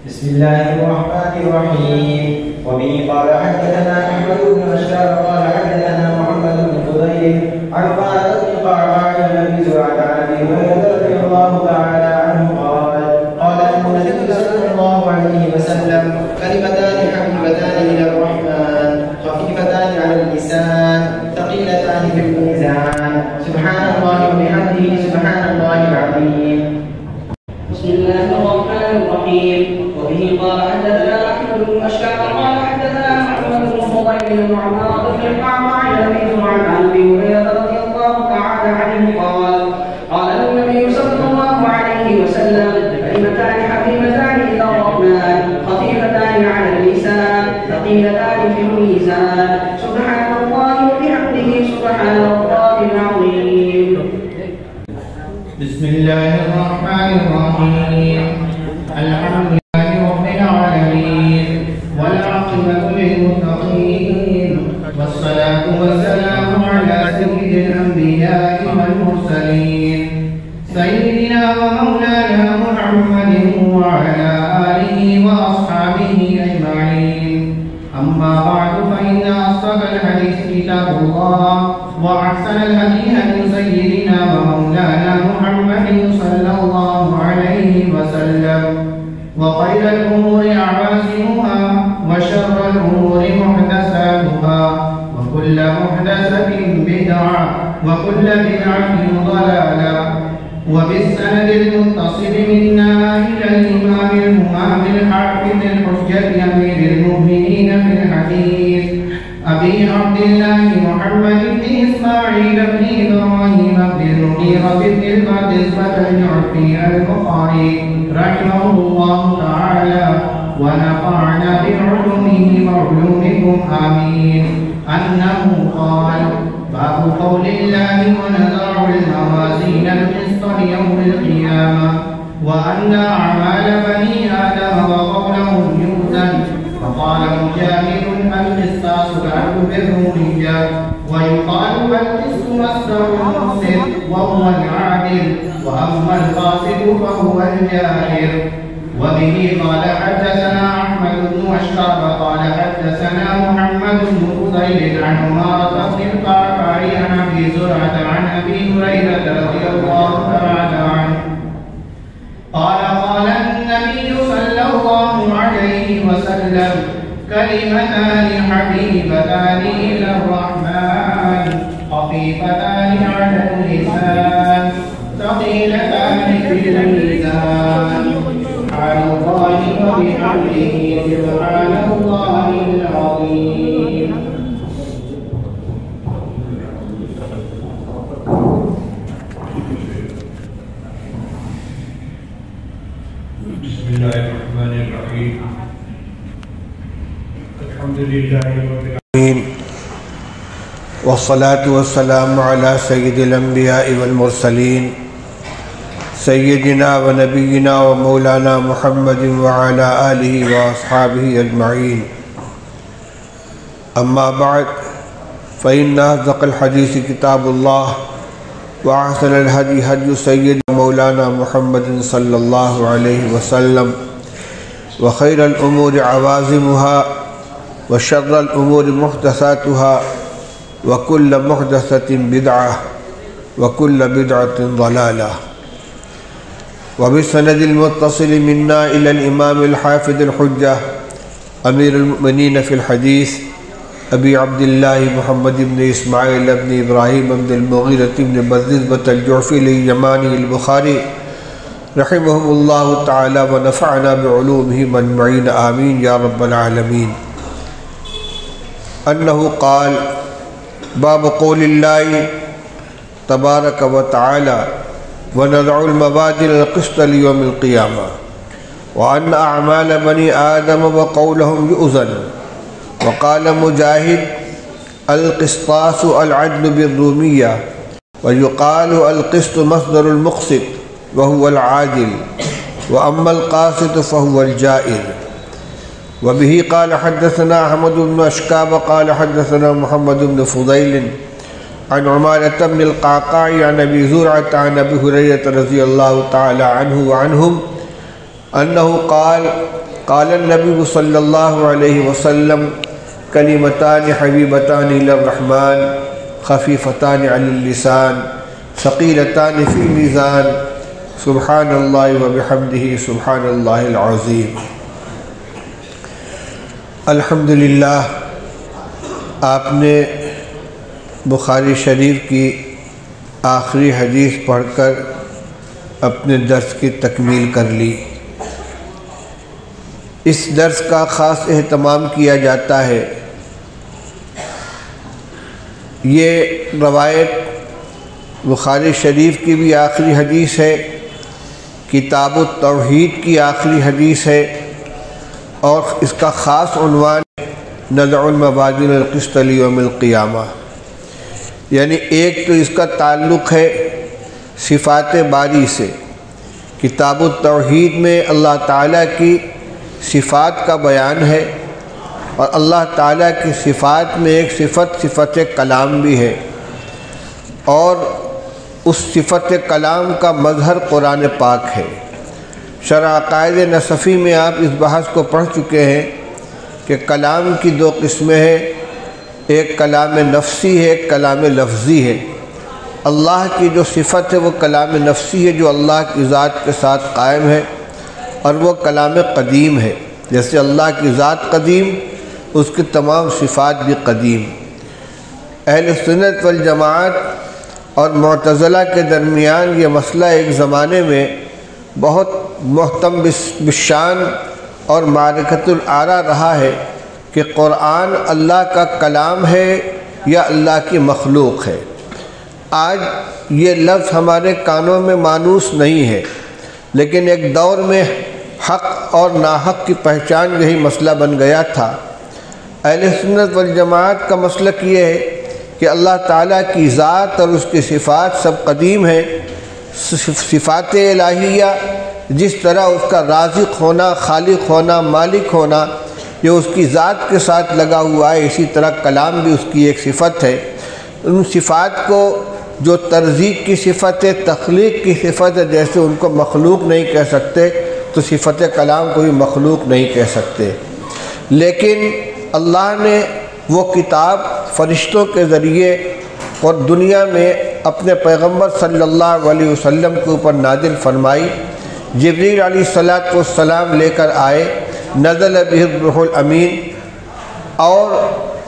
بسم الله الرحمن الرحيم. وبه قال حدثنا أحمد بن بشار قال حدثنا محمد بن فضيل عن قال بن قعقاع عن أبي زرعة عن أبي هريرة رضي الله تعالى عنه قال النبي صلى الله عليه وسلم: كلمتان حبيبتان إلى الرحمن خفيفتان على اللسان ثقيلتان في الميزان سبحان الله وبحمده سبحان الله العظيم. بسم الله الرحمن الرحيم. وبه قال حدثنا احمد بن اشكر قال حدثنا محمد بن فضيل بن عمارة بن القعقاع عن ابي زرعة عن ابي هريرة رضي الله تعالى عنه قال النبي صلى الله عليه وسلم: كلمتان حبيبتان الى الرحمن خفيفتان على اللسان ثقيلتان في الميزان سبحان الله وبحمده سبحان الله العظيم. بسم الله الرحمن الرحيم. الحمد لله رب العالمين والعاقبة للمتقين والصلاة والسلام على سيد الأنبياء والمرسلين سيدنا ومولانا محمد وعلى آله وأصحابه أجمعين. أما بعد فإن أصدق الحديث كتاب الله وأحسن الهدي هدي سيدنا ومولانا محمد صلى الله عليه وسلم وخير الأمور أعوازمها وشر الأمور محدثاتها وكل محدثة بدعة وكل بدعة ضلالة. وبالسند المتصل منا إلى الإمام المهام الحافظ الحجة أمير المؤمنين في الحديث أبي عبد الله محمد بن إسماعيل بن إبراهيم بن المغيرة بن البردزبة الجعفي البخاري رحمه الله تعالى ونفعنا بعلومه وعلومكم آمين. أنه قال: باب قول الله: ونضع الموازين القسط يوم القيامة وأن أعمال بني آدم وقولهم يوزن. فقال مجاهد: القسطاس العدل بالرومية. ويقال: القسط مصدر مقسط وهو العادل، وأما القاسط فهو الجائر. وبه قال حدثنا أحمد بن أشرف قال حدثنا محمد بن فضيل عن عمارة بن القعقاع عن أبي زرعة عن أبي هريرة رضي الله تعالى عنه قال النبي صلى الله عليه وسلم: كلمتان حبيبتان إلى الرحمن خفيفتان على اللسان ثقيلتان في الميزان سبحان الله وبحمده سبحان الله العظيم. بسم الله الرحمن الرحيم. الحمد لله رب العالمين والصلاة والسلام على سيد الأنبياء والمرسلين سيدنا ونبينا ومولانا محمد وعلى آله وأصحابه أجمعين. أما بعد فإن أصدق الحديث كتاب الله وأحسن الهدي هدي سيدنا مولانا محمد صلى الله عليه وسلم وخير الأمور عوازمها وشر الأمور محدثاتها وكل محدثة بدعة وكل بدعة ضلالة. وبالسند المتصل منا إلى الإمام الحافظ الحجة أمير المؤمنين في الحديث أبي عبد الله محمد بن إسماعيل بن إبراهيم بن المغيرة بن البردزبة الجعفي اليماني البخاري رحمهم الله تعالى ونفعنا بعلومهم أجمعين آمين يا رب العالمين. أنه قال: باب قول الله تبارك وتعالى: ونضع الموازين القسط ليوم القيامة وأن أعمال بني آدم وقولهم يؤذن. وقال مجاهد: القسطاس العدل بالرومية. ويقال: القسط مصدر المقسط وهو العادل، وأما القاسط فهو الجائر. وبه قال حدثنا أحمد بن أشكاب قال حدثنا محمد بن فضيل عن عمارة بن القعقاع عن أبي زرعة عن أبي هريرة رضي الله تعالى عنه وعنهم أنه قال: قال النبی صلی اللہ علیہ وسلم کلمتان حبیبتان الی الرحمن خفیفتان علی اللسان ثقیلتان فی المیزان سبحان اللہ وبحمدہ سبحان اللہ العظیم۔ الحمدللہ آپ نے بخاری شریف کی آخری حدیث پڑھ کر اپنے درس کی تکمیل کر لی۔ اس درس کا خاص اہتمام کیا جاتا ہے۔ یہ روایت بخاری شریف کی بھی آخری حدیث ہے، کتاب التوحید کی آخری حدیث ہے، اور اس کا خاص عنوان نضع الموازین القسط لیوم القیامہ، یعنی ایک تو اس کا تعلق ہے صفات باری سے۔ کتاب التوحید میں اللہ تعالیٰ کی صفات کا بیان ہے، اور اللہ تعالیٰ کی صفات میں ایک صفت کلام بھی ہے، اور اس صفت کلام کا مظہر قرآن پاک ہے۔ شرح عقائد نصفی میں آپ اس بحث کو پڑھ چکے ہیں کہ کلام کی دو قسمیں ہیں، ایک کلام نفسی ہے، ایک کلام لفظی ہے۔ اللہ کی جو صفت ہے وہ کلام نفسی ہے، جو اللہ کی ذات کے ساتھ قائم ہے، اور وہ کلام قدیم ہے۔ جیسے اللہ کی ذات قدیم، اس کی تمام صفات بھی قدیم۔ اہل سنت والجماعت اور معتزلہ کے درمیان یہ مسئلہ ایک زمانے میں بہت محتم بالشان اور معرکۃ الآراء رہا ہے کہ قرآن اللہ کا کلام ہے یا اللہ کی مخلوق ہے۔ آج یہ لفظ ہمارے کانوں میں مانوس نہیں ہے، لیکن ایک دور میں حق اور ناحق کی پہچان یہی مسئلہ بن گیا تھا۔ اہل سنت والجماعت کا مسلک یہ ہے کہ اللہ تعالیٰ کی ذات اور اس کی صفات سب قدیم ہیں۔ صفات الہیہ جس طرح اس کا رازق ہونا، خالق ہونا، مالک ہونا یہ اس کی ذات کے ساتھ لگا ہوا ہے، اسی طرح کلام بھی اس کی ایک صفت ہے۔ ان صفات کو جو ترزیق کی صفت ہے، تخلیق کی صفت ہے، جیسے ان کو مخلوق نہیں کہہ سکتے تو صفت کلام کو بھی مخلوق نہیں کہہ سکتے۔ لیکن اللہ نے وہ کتاب فرشتوں کے ذریعے اور دنیا میں اپنے پیغمبر صلی اللہ علیہ وسلم کے اوپر نازل فرمائی۔ جبریل علیہ السلام لے کر آئے، نزل بہ الروح الامین، اور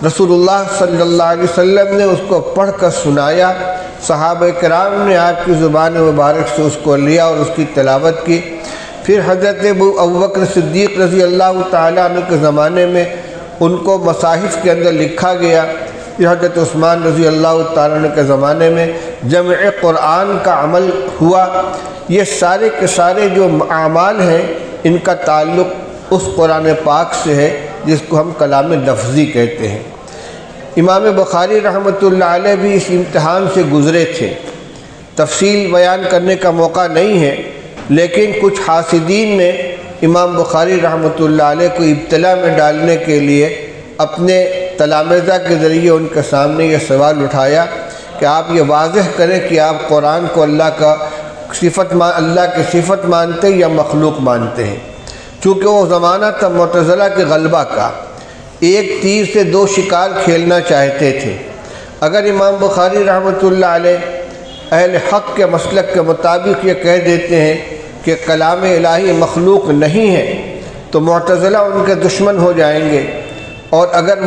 رسول اللہ صلی اللہ علیہ وسلم نے اس کو پڑھ کر سنایا۔ صحابہ کرام نے آپ کی زبان مبارک سے اس کو لیا اور اس کی تلاوت کی۔ پھر حضرت ابوبکر صدیق رضی اللہ تعالیٰ عنہ کے زمانے میں ان کو مصاحف کے اندر لکھا گیا۔ پھر حضرت عثمان رضی اللہ تعالیٰ عنہ کے زمانے میں جمع قرآن کا عمل ہوا۔ یہ سارے کے سارے جو اعمال ہیں ان کا تعلق اس قرآن پاک سے ہے جس کو ہم کلام لفظی کہتے ہیں۔ امام بخاری رحمۃ اللہ علیہ بھی اس امتحان سے گزرے تھے۔ تفصیل بیان کرنے کا موقع نہیں ہے، لیکن کچھ حاسدین نے امام بخاری رحمۃ اللہ علیہ کو ابتلا میں ڈالنے کے لیے اپنے تلامذہ کے ذریعے ان کے سامنے یہ سوال اٹھایا کہ آپ یہ واضح کریں کہ آپ قرآن کو اللہ کی صفت مانتے یا مخلوق مانتے ہیں۔ چونکہ وہ زمانہ تھا معتزلہ کے غلبہ کا، ایک تیر سے دو شکار کھیلنا چاہتے تھے۔ اگر امام بخاری رحمۃ اللہ علیہ اہل حق کے مسلک کے مطابق یہ کہہ دیتے ہیں کہ کلام الہی مخلوق نہیں ہے تو معتزلہ ان کے دشمن ہو جائیں گے، اور اگر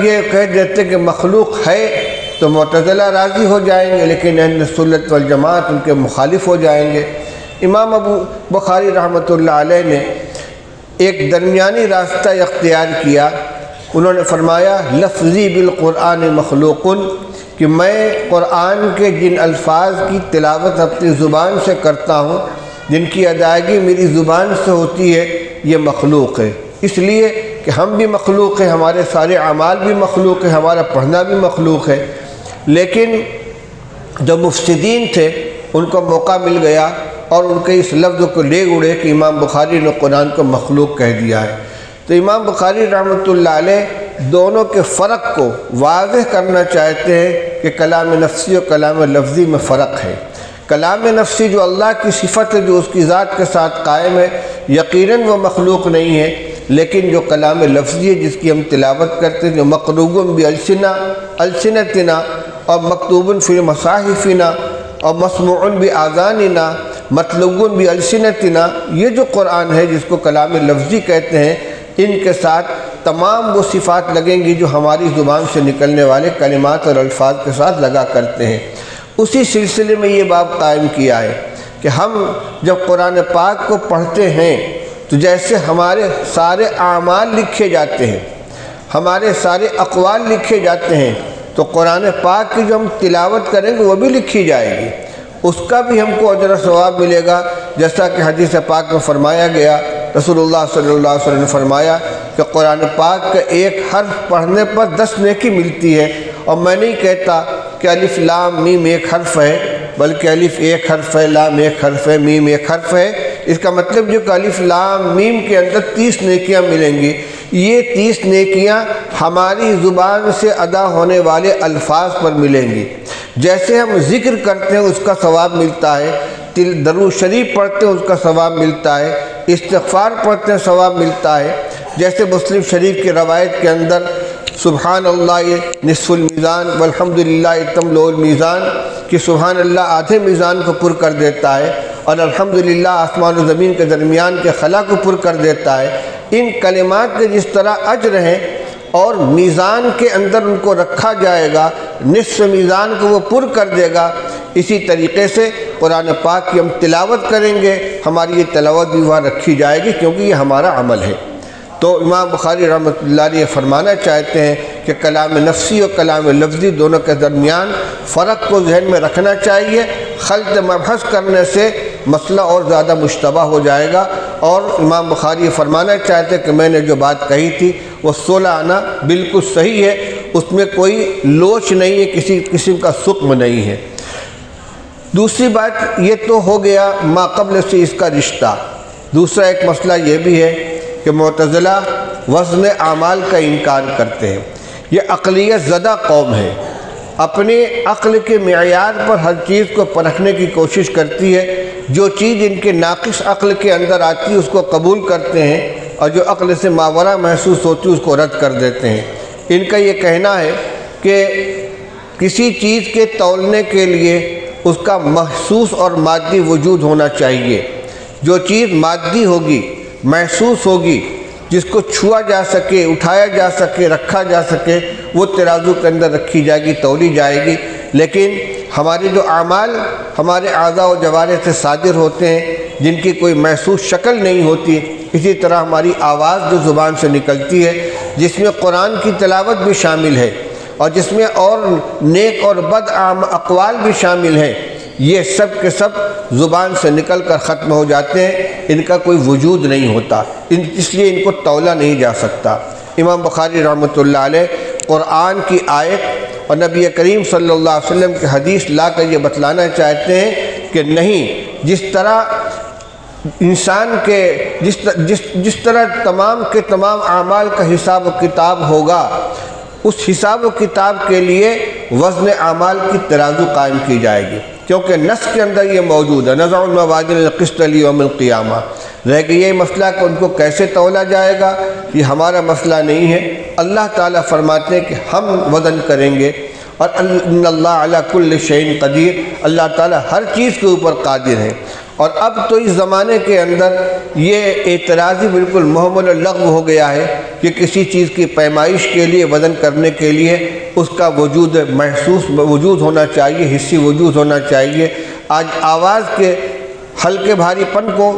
یہ کہہ دیتے کہ مخلوق ہے تو معتزلہ راضی ہو جائیں گے، لیکن اہل سنت والجماعت ان کے مخالف ہو جائیں گے۔ امام ابو بخاری رحمۃ اللہ علیہ نے ایک درمیانی راستہ اختیار کیا۔ انہوں نے فرمایا لفظی بالقرآن مخلوق، کہ میں قرآن کے جن الفاظ کی تلاوت اپنی زبان سے کرتا ہوں، جن کی ادائیگی میری زبان سے ہوتی ہے، یہ مخلوق ہے۔ اس لیے کہ ہم بھی مخلوق ہیں، ہمارے سارے اعمال بھی مخلوق ہیں، ہمارا پڑھنا بھی مخلوق ہے۔ لیکن جو مفسدین تھے ان کو موقع مل گیا اور ان کے اس لفظ کو لے اڑے کہ امام بخاری نے قرآن کو مخلوق کہہ دیا ہے۔ تو امام بخاری رحمۃ اللہ علیہ دونوں کے فرق کو واضح کرنا چاہتے ہیں کہ کلام نفسی اور کلام لفظی میں فرق ہے۔ کلام نفسی جو اللہ کی صفت ہے، جو اس کی ذات کے ساتھ قائم ہے، یقیناً وہ مخلوق نہیں ہے، لیکن جو کلام لفظی ہے جس کی ہم تلاوت کرتے ہیں، جو مقروء بألسنتنا اور مکتوب فی مصاحفنا اور مسموع بآذاننا مطلوب بألسنتنا، یہ جو قرآن ہے جس کو کلام لفظی کہتے ہیں، ان کے ساتھ تمام وہ صفات لگیں گی جو ہماری زبان سے نکلنے والے کلمات اور الفاظ کے ساتھ لگا کرتے ہیں۔ اسی سلسلے میں یہ باب قائم کیا ہے کہ ہم جب قرآن پاک کو پڑھتے ہیں تو جیسے ہمارے سارے اعمال لکھے جاتے ہیں، ہمارے سارے اقوال لکھے جاتے ہیں، تو قرآن پاک کی جو ہم تلاوت کریں گے وہ بھی لکھی جائے گی، اس کا بھی ہم کو اجر و ثواب ملے گا، جیسا کہ حدیث پاک میں فرمایا گیا، رسول اللہ صلی اللہ علیہ وسلم نے فرمایا کہ قرآن پاک کا ایک حرف پڑھنے پر 10 نیکی ملتی ہے۔ اور میں نہیں کہتا کہ الف لام میم ایک حرف ہے، بلکہ الف ایک حرف ہے، لام ایک حرف ہے، میم ایک حرف ہے۔ اس کا مطلب جو کہ الف لام میم کے اندر 30 نیکیاں ملیں گی، یہ 30 نیکیاں ہماری زبان سے ادا ہونے والے الفاظ پر ملیں گی۔ جیسے ہم ذکر کرتے ہیں اس کا ثواب ملتا ہے، درود شریف پڑھتے ہیں اس کا ثواب ملتا ہے، استغفار پڑھتے ہیں ثواب ملتا ہے۔ جیسے مسلم شریف کی روایت کے اندر سبحان اللہ نصف المیزان والحمدللہ تملؤ المیزان، کہ سبحان اللہ آدھے میزان کو پر کر دیتا ہے، اور الحمدللہ آسمان و زمین کے درمیان کے خلا کو پر کر دیتا ہے۔ ان کلمات کے جس طرح اجر ہیں اور میزان کے اندر ان کو رکھا جائے گا، نصف میزان کو وہ پر کر دے گا، اسی طریقے سے قرآن پاک کی ہم تلاوت کریں گے، ہماری یہ تلاوت بھی وہاں رکھی جائے گی، کیونکہ یہ ہمارا عمل ہے۔ تو امام بخاری رحمۃ اللہ علیہ فرمانا چاہتے ہیں کہ کلام نفسی اور کلام لفظی دونوں کے درمیان فرق کو ذہن میں رکھنا چاہیے، خلط مبحث کرنے سے مسئلہ اور زیادہ مشتبہ ہو جائے گا۔ اور امام بخاری فرمانا چاہتے ہیں کہ میں نے جو بات کہی تھی وہ 16 آنا بالکل صحیح ہے، اس میں کوئی لوچ نہیں ہے، کسی قسم کا سقم نہیں ہے۔ دوسری بات یہ تو ہو گیا ما قبل سے اس کا رشتہ۔ دوسرا ایک مسئلہ یہ بھی ہے کہ معتزلہ وزن اعمال کا انکار کرتے ہیں۔ یہ عقلیت زدہ قوم ہے، اپنے عقل کے معیار پر ہر چیز کو پرکھنے کی کوشش کرتی ہے، جو چیز ان کے ناقص عقل کے اندر آتی ہے اس کو قبول کرتے ہیں، اور جو عقل سے ماورا محسوس ہوتی ہے اس کو رد کر دیتے ہیں۔ ان کا یہ کہنا ہے کہ کسی چیز کے تولنے کے لیے اس کا محسوس اور مادی وجود ہونا چاہیے۔ جو چیز مادی ہوگی، محسوس ہوگی، جس کو چھوا جا سکے، اٹھایا جا سکے، رکھا جا سکے، وہ ترازو کے اندر رکھی جائے گی، تولی جائے گی۔ لیکن ہمارے جو اعمال ہمارے اعضاء و جوارح سے صادر ہوتے ہیں، جن کی کوئی محسوس شکل نہیں ہوتی، اسی طرح ہماری آواز جو زبان سے نکلتی ہے، جس میں قرآن کی تلاوت بھی شامل ہے اور جس میں اور نیک اور بد اقوال بھی شامل ہیں، یہ سب کے سب زبان سے نکل کر ختم ہو جاتے ہیں، ان کا کوئی وجود نہیں ہوتا، اس لیے ان کو تولا نہیں جا سکتا۔ امام بخاری رحمۃ اللہ علیہ قرآن کی آیت اور نبی کریم صلی اللہ علیہ وسلم کی حدیث لا کر یہ بتلانا چاہتے ہیں کہ نہیں، جس طرح انسان کے جس طرح تمام کے تمام اعمال کا حساب و کتاب ہوگا، اس حساب و کتاب کے لیے وزن اعمال کی ترازو قائم کی جائے گی، کیونکہ نص کے اندر یہ موجود ہے، نضع الموازین القسط لیوم القیامہ۔ رہ گیا یہ مسئلہ کہ ان کو کیسے تولا جائے گا، یہ ہمارا مسئلہ نہیں ہے۔ اللہ تعالیٰ فرماتے ہیں کہ ہم وزن کریں گے، اور ان اللہ علی کل شیء قدیر، اللہ تعالیٰ ہر چیز کے اوپر قادر ہے۔ اور اب تو اس زمانے کے اندر یہ اعتراضی بالکل محمل اللغو ہو گیا ہے کہ کسی چیز کی پیمائش کے لیے، وزن کرنے کے لیے اس کا وجود محسوس وجود ہونا چاہیے، حسی وجود ہونا چاہیے۔ آج آواز کے ہلکے بھاری پن کو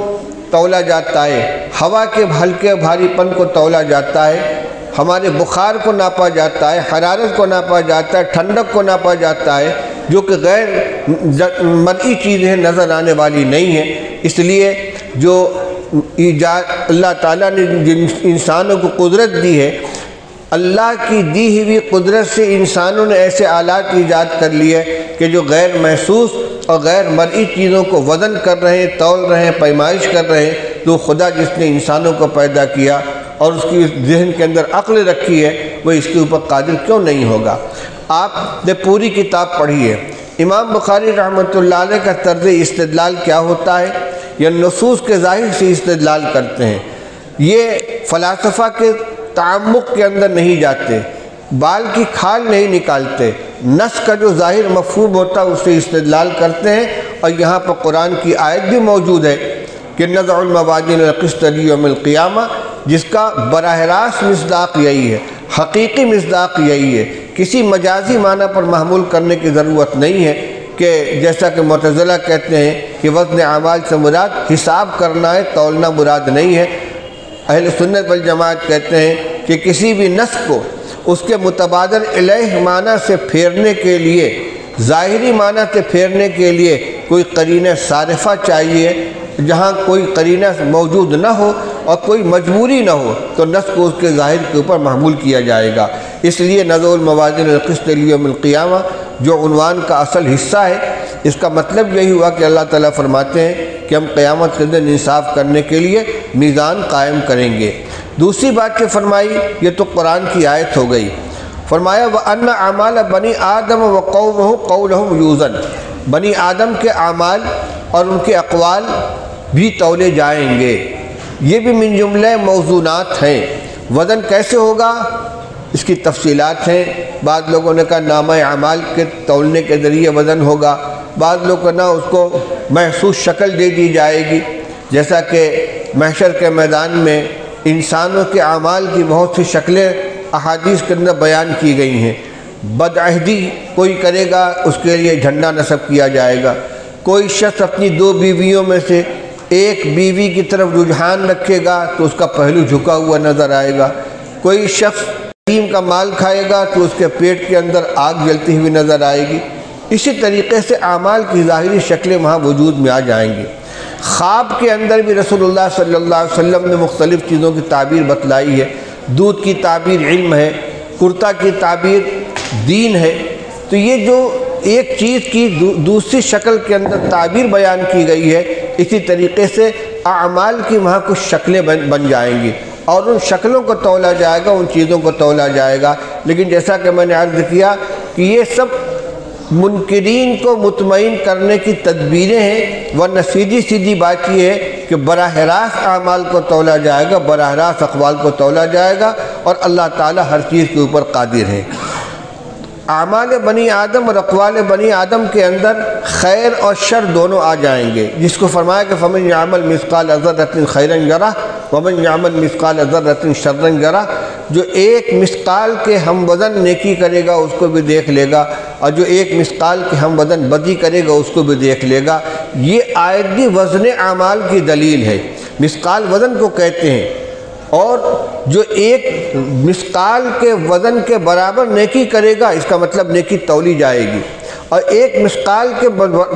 تولا جاتا ہے، ہوا کے ہلکے بھاری پن کو تولا جاتا ہے، ہمارے بخار کو ناپا جاتا ہے، حرارت کو ناپا جاتا ہے، ٹھنڈک کو ناپا جاتا ہے، جو کہ غیر مرئی چیزیں نظر آنے والی نہیں ہیں۔ اس لیے جو ایجاد اللہ تعالیٰ نے جن انسانوں کو قدرت دی ہے، اللہ کی دی ہوئی قدرت سے انسانوں نے ایسے آلات ایجاد کر لیے کہ جو غیر محسوس اور غیر مرئی چیزوں کو وزن کر رہے ہیں، تول رہے ہیں، پیمائش کر رہے ہیں۔ تو خدا جس نے انسانوں کو پیدا کیا اور اس کی ذہن کے اندر عقل رکھی ہے، وہ اس کے اوپر قادر کیوں نہیں ہوگا؟ آپ نے پوری کتاب پڑھی ہے، امام بخاری رحمۃ اللہ علیہ کا طرز استدلال کیا ہوتا ہے یا نصوص کے ظاہر سے استدلال کرتے ہیں، یہ فلاسفہ کے تعمق کے اندر نہیں جاتے، بال کی کھال نہیں نکالتے، نص کا جو ظاہر مفہوم ہوتا ہے اس سے استدلال کرتے ہیں۔ اور یہاں پر قرآن کی آیت بھی موجود ہے کہ نضع الموازین القسط لیوم القیامہ، جس کا براہ راست مصداق یہی ہے، حقیقی مصداق یہی ہے، کسی مجازی معنی پر محمول کرنے کی ضرورت نہیں ہے کہ جیسا کہ معتزلہ کہتے ہیں کہ وزن اعمال سے مراد حساب کرنا ہے، تولنا مراد نہیں ہے۔ اہل سنت والجماعت کہتے ہیں کہ کسی بھی نص کو اس کے متبادر الیہ معنی سے پھیرنے کے لیے، ظاہری معنی سے پھیرنے کے لیے کوئی قرینہ صارفہ چاہیے۔ جہاں کوئی قرینہ موجود نہ ہو اور کوئی مجبوری نہ ہو تو نص کو اس کے ظاہر کے اوپر محمول کیا جائے گا۔ اس لیے نضع الموازین القسط لیوم القیامہ جو عنوان کا اصل حصہ ہے، اس کا مطلب یہی ہوا کہ اللہ تعالیٰ فرماتے ہیں کہ ہم قیامت کے دن انصاف کرنے کے لیے میزان قائم کریں گے۔ دوسری بات کہ فرمائی، یہ تو قرآن کی آیت ہو گئی، فرمایا وَأَنَّ أَعْمَالَ بَنِي آدَمَ وَقَوْمُهُ قَوْلَهُمْ يُوزَنُ، بنی آدم کے اعمال اور ان کے اقوال بھی تولے جائیں گے۔ یہ بھی من جملہ موزونات ہیں۔ وزن کیسے ہوگا اس کی تفصیلات ہیں۔ بعض لوگوں نے کہا نامہ اعمال کے تولنے کے ذریعے وزن ہوگا، بعض لوگ کہنا اس کو محسوس شکل دے دی جائے گی، جیسا کہ محشر کے میدان میں انسانوں کے اعمال کی بہت سی شکلیں احادیث کے اندر بیان کی گئی ہیں۔ بدعہدی کوئی کرے گا اس کے لیے جھنڈا نصب کیا جائے گا، کوئی شخص اپنی 2 بیویوں میں سے ایک بیوی کی طرف رجحان رکھے گا تو اس کا پہلو جھکا ہوا نظر آئے گا، کوئی شخص یتیم کا مال کھائے گا تو اس کے پیٹ کے اندر آگ جلتی ہوئی نظر آئے گی۔ اسی طریقے سے اعمال کی ظاہری شکلیں وہاں وجود میں آ جائیں گی۔ خواب کے اندر بھی رسول اللہ صلی اللہ علیہ وسلم نے مختلف چیزوں کی تعبیر بتلائی ہے۔ دودھ کی تعبیر علم ہے، کرتا کی تعبیر دین ہے۔ تو یہ جو ایک چیز کی دوسری شکل کے اندر تعبیر بیان کی گئی ہے، اسی طریقے سے اعمال کی وہاں کچھ شکلیں بن جائیں گی اور ان شکلوں کو تولا جائے گا، ان چیزوں کو تولا جائے گا۔ لیکن جیسا کہ میں نے عرض کیا کہ یہ سب منکرین کو مطمئن کرنے کی تدبیریں ہیں، ورنہ سیدھی سیدھی بات یہ ہے کہ براہ راست اعمال کو تولا جائے گا، براہ راست اقوال کو تولا جائے گا، اور اللہ تعالیٰ ہر چیز کے اوپر قادر ہے۔ اعمال بنی آدم اور اقوال بنی آدم کے اندر خیر اور شر دونوں آ جائیں گے، جس کو فرمایا کہ فمن یعمل مثقال ذرۃ خیرا یرہ ومن یعمل مثقال ذرۃ شرا یرہ، جو ایک مثقال کے ہم وزن نیکی کرے گا اس کو بھی دیکھ لے گا، اور جو ایک مثقال کے ہم وزن بدی کرے گا اس کو بھی دیکھ لے گا۔ یہ آیت بھی وزن اعمال کی دلیل ہے۔ مثقال وزن کو کہتے ہیں، اور جو ایک مثقال کے وزن کے برابر نیکی کرے گا اس کا مطلب نیکی تولی جائے گی، اور ایک مثقال کے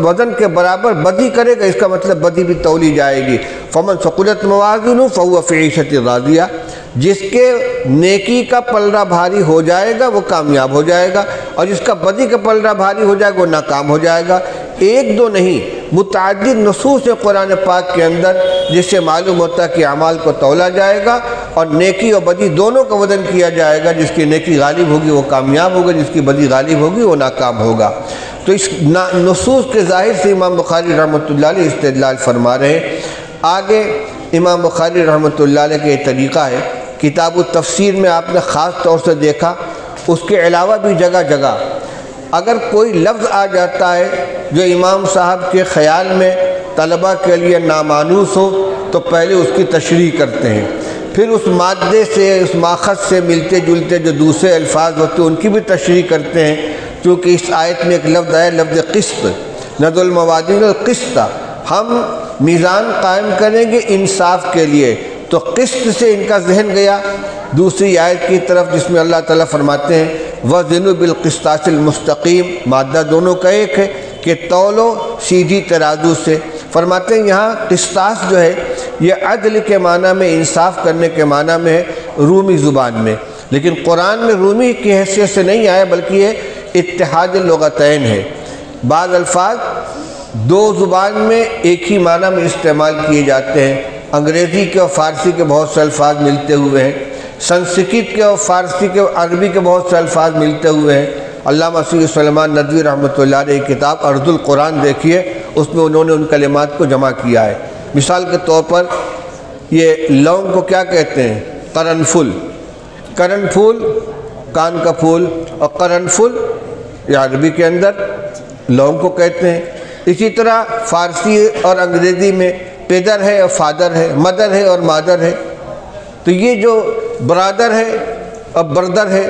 وزن کے برابر بدی کرے گا اس کا مطلب بدی بھی تولی جائے گی۔ فمن ثقلت موازینہ فہو فی عیشۃ راضیہ، جس کے نیکی کا پلڑا بھاری ہو جائے گا وہ کامیاب ہو جائے گا، اور جس کا بدی کا پلڑا بھاری ہو جائے گا وہ ناکام ہو جائے گا۔ ایک دو نہیں، متعدد نصوص قرآن پاک کے اندر جس سے معلوم ہوتا ہے کہ اعمال کو تولا جائے گا اور نیکی اور بدی دونوں کا وزن کیا جائے گا۔ جس کی نیکی غالب ہوگی وہ کامیاب ہوگا، جس کی بدی غالب ہوگی وہ ناکام ہوگا۔ تو اس نصوص کے ظاہر سے امام بخاری رحمۃ اللہ علیہ استدلال فرما رہے ہیں۔ آگے امام بخاری رحمۃ اللہ علیہ کا یہ طریقہ ہے، کتاب التفسیر میں آپ نے خاص طور سے دیکھا، اس کے علاوہ بھی جگہ جگہ اگر کوئی لفظ آ جاتا ہے جو امام صاحب کے خیال میں طلبہ کے لیے نامانوس ہو تو پہلے اس کی تشریح کرتے ہیں، پھر اس مادے سے، اس ماخذ سے ملتے جلتے جو دوسرے الفاظ ہوتے ہیں ان کی بھی تشریح کرتے ہیں۔ چونکہ اس آیت میں ایک لفظ آیا، لفظ قسط، نضع الموازین القسط، ہم میزان قائم کریں گے انصاف کے لیے، تو قسط سے ان کا ذہن گیا دوسری آیت کی طرف جس میں اللہ تعالیٰ فرماتے ہیں وَزِنُوا بِالْقِسْطَاسِ الْمُسْتَقِيمِ، مادہ دونوں کا ایک ہے کہ تولو سیدھی ترازو سے۔ فرماتے ہیں یہاں قسطاس جو ہے یہ عدل کے معنی میں، انصاف کرنے کے معنی میں ہے رومی زبان میں، لیکن قرآن میں رومی کی حیثیت سے نہیں آیا بلکہ یہ اتحاد اللغتین ہے۔ بعض الفاظ دو زبان میں ایک ہی معنی میں استعمال کیے جاتے ہیں، انگریزی کے اور فارسی کے بہت سے الفاظ ملتے ہوئے ہیں، سنسکرت کے اور فارسی کے عربی کے بہت سے الفاظ ملتے ہوئے ہیں۔ علامہ سید سلیمان ندوی رحمۃ اللہ علیہ کتاب ارض القرآن دیکھیے، اس میں انہوں نے ان کلمات کو جمع کیا ہے۔ مثال کے طور پر یہ لونگ کو کیا کہتے ہیں؟ قرن پھول. قرن پھول کان کا پھول، اور قرن پھول یہ عربی کے اندر لونگ کو کہتے ہیں. اسی طرح فارسی اور انگریزی میں پیدر ہے اور فادر ہے، مدر ہے اور مادر ہے. تو یہ جو برادر ہے اور بردر ہے،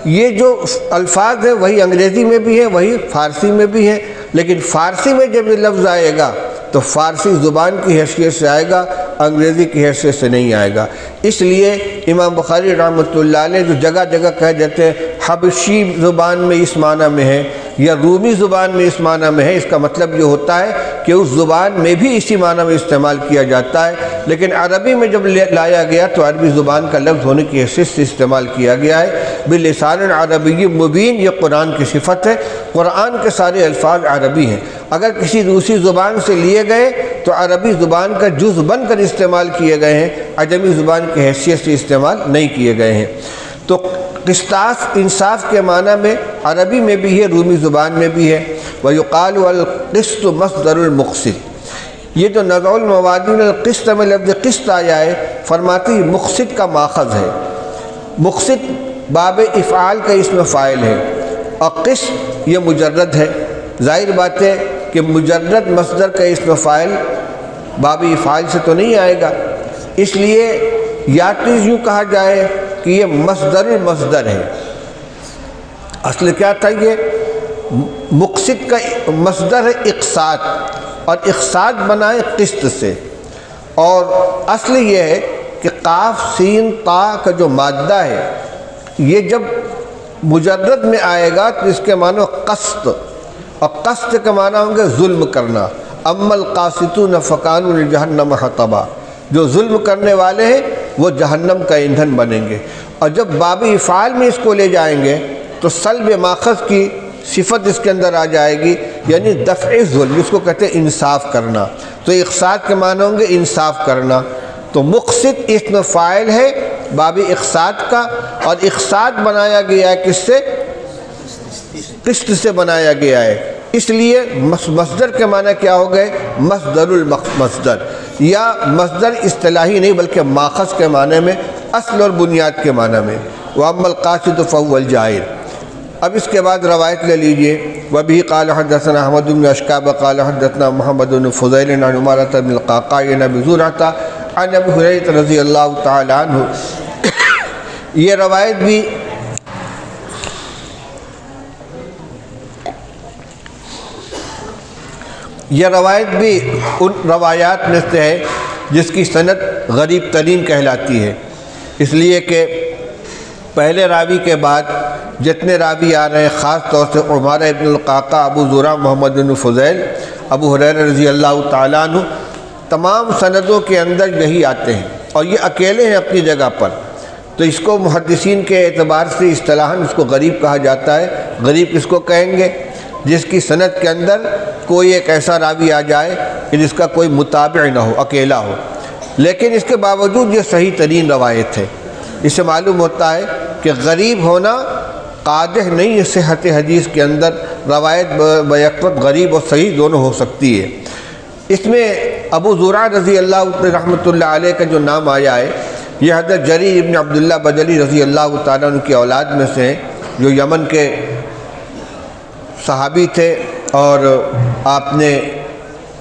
یہ جو الفاظ ہیں وہی انگریزی میں بھی ہیں وہی فارسی میں بھی ہیں، لیکن فارسی میں جب یہ لفظ آئے گا تو فارسی زبان کی حیثیت سے آئے گا، انگریزی کی حیثیت سے نہیں آئے گا. اس لیے امام بخاری رحمۃ اللہ علیہ جو جگہ جگہ کہہ دیتے ہیں حبشی زبان میں اس معنی میں ہے یا رومی زبان میں اس معنی میں ہے، اس کا مطلب یہ ہوتا ہے کہ اس زبان میں بھی اسی معنی میں استعمال کیا جاتا ہے، لیکن عربی میں جب لایا گیا تو عربی زبان کا لفظ ہونے کی حیثیت سے استعمال کیا گیا ہے. بلسان عربی مبین یہ قرآن کی صفت ہے. قرآن کے سارے الفاظ عربی ہیں، اگر کسی دوسری زبان سے لیے گئے تو عربی زبان کا جز بن کر استعمال کیے گئے ہیں، عجمی زبان کی حیثیت سے استعمال نہیں کیے گئے ہیں. تو قسطاس انصاف کے معنی میں عربی میں بھی ہے، رومی زبان میں بھی ہے. وَيُقَالُ الْقِسْطُ مَصْدَرُ الْمُقْسِطِ. یہ جو نَزْعُ الْمَوَازِينِ الْقِسْطِ میں لفظ قسط آیا ہے، فرماتی مقسط کا ماخذ ہے. مقسط باب افعال کا اسم فاعل ہے اور قسط یہ مجرد ہے. ظاہر بات ہے کہ مجرد مصدر کا اسم فاعل باب افعال سے تو نہیں آئے گا، اس لیے یا تو یوں کہا جائے کہ یہ مصدر المصدر ہے. اصل کیا تھا؟ یہ مقسط کا مصدر ہے اقساط، اور اقساط بنائے قسط سے. اور اصل یہ ہے کہ قاف سین تا کا جو مادہ ہے یہ جب مجرد میں آئے گا تو اس کے معنی قسط، اور قسط کے معنی ہوں گے ظلم کرنا. اما القاسطون فکانوا لجہنم حطبا. جو ظلم کرنے والے ہیں وہ جہنم کا ایندھن بنیں گے. اور جب باب افعال میں اس کو لے جائیں گے تو سلب ماخذ کی صفت اس کے اندر آ جائے گی، یعنی دفع ظلم، جس کو کہتے ہیں انصاف کرنا. تو اقساط کے معنی ہوں گے انصاف کرنا. تو مقسط اسم فاعل ہے باب اقساط کا، اور اقساط بنایا گیا ہے کس سے؟ قسط سے بنایا گیا ہے. اس لیے مصدر کے معنی کیا ہو گئے؟ مصدر المصدر، یا مصدر اصطلاحی نہیں بلکہ ماخذ کے معنی میں، اصل اور بنیاد کے معنی میں. وَأَمَّا الْقَاسِطُ فَهُوَ الْجَائِرُ. اب اس کے بعد روایت لے لیجئے. وَبِهِ قَالَ حَدَّثَنَا أَحْمَدُ بْنُ أَشْكَابَ قَالَ حَدَّثَنَا مُحَمَّدُ بْنُ فُضَيْلٍ عَنْ عُمَارَةَ بْنِ الْقَعْقَاعِ عَنْ أَبِي زُرْعَةَ عَنْ أَبِي هُرَيْرَةَ رضی اللہ تعالی عنہ. یہ روایت بھی ان روایات میں سے ہے جس کی سند غریب ترین کہلاتی ہے، اس لیے کہ پہلے راوی کے بعد جتنے راوی آ رہے ہیں، خاص طور سے عمارہ ابن القعقاع، ابو زرع، محمد بن فضیل، ابو ہریرہ رضی اللہ تعالیٰ عنہ، تمام سندوں کے اندر یہی آتے ہیں اور یہ اکیلے ہیں اپنی جگہ پر. تو اس کو محدثین کے اعتبار سے اصطلاحاً اس کو غریب کہا جاتا ہے. غریب کس کو کہیں گے؟ جس کی سند کے اندر کوئی ایک ایسا راوی آ جائے کہ جس کا کوئی متابع نہ ہو، اکیلا ہو، لیکن اس کے باوجود یہ صحیح ترین روایت ہے. اس سے معلوم ہوتا ہے کہ غریب ہونا قادح نہیں ہے صحت حدیث کے اندر. روایت بیک وقت غریب اور صحیح دونوں ہو سکتی ہے. اس میں ابو زرع رضی اللہ رحمۃ اللہ علیہ کا جو نام آیا ہے یہ حضرت جریر ابن عبداللہ بجلی رضی اللہ تعالیٰ عنہ کی اولاد میں سے ہیں، جو یمن کے صحابی تھے. اور آپ نے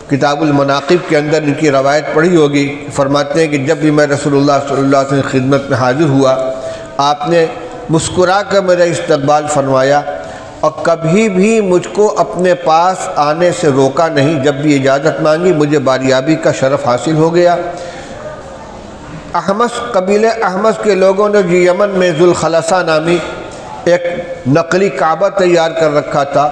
کتاب المناقب کے اندر ان کی روایت پڑھی ہوگی. فرماتے ہیں کہ جب بھی میں رسول اللہ صلی اللہ علیہ وسلم کی خدمت میں حاضر ہوا، آپ نے مسکرا کر میرا استقبال فرمایا اور کبھی بھی مجھ کو اپنے پاس آنے سے روکا نہیں. جب بھی اجازت مانگی مجھے باریابی کا شرف حاصل ہو گیا. احمس قبیلہ احمس کے لوگوں نے جو یمن میں ذوالخلصہ نامی ایک نقلی کعبہ تیار کر رکھا تھا،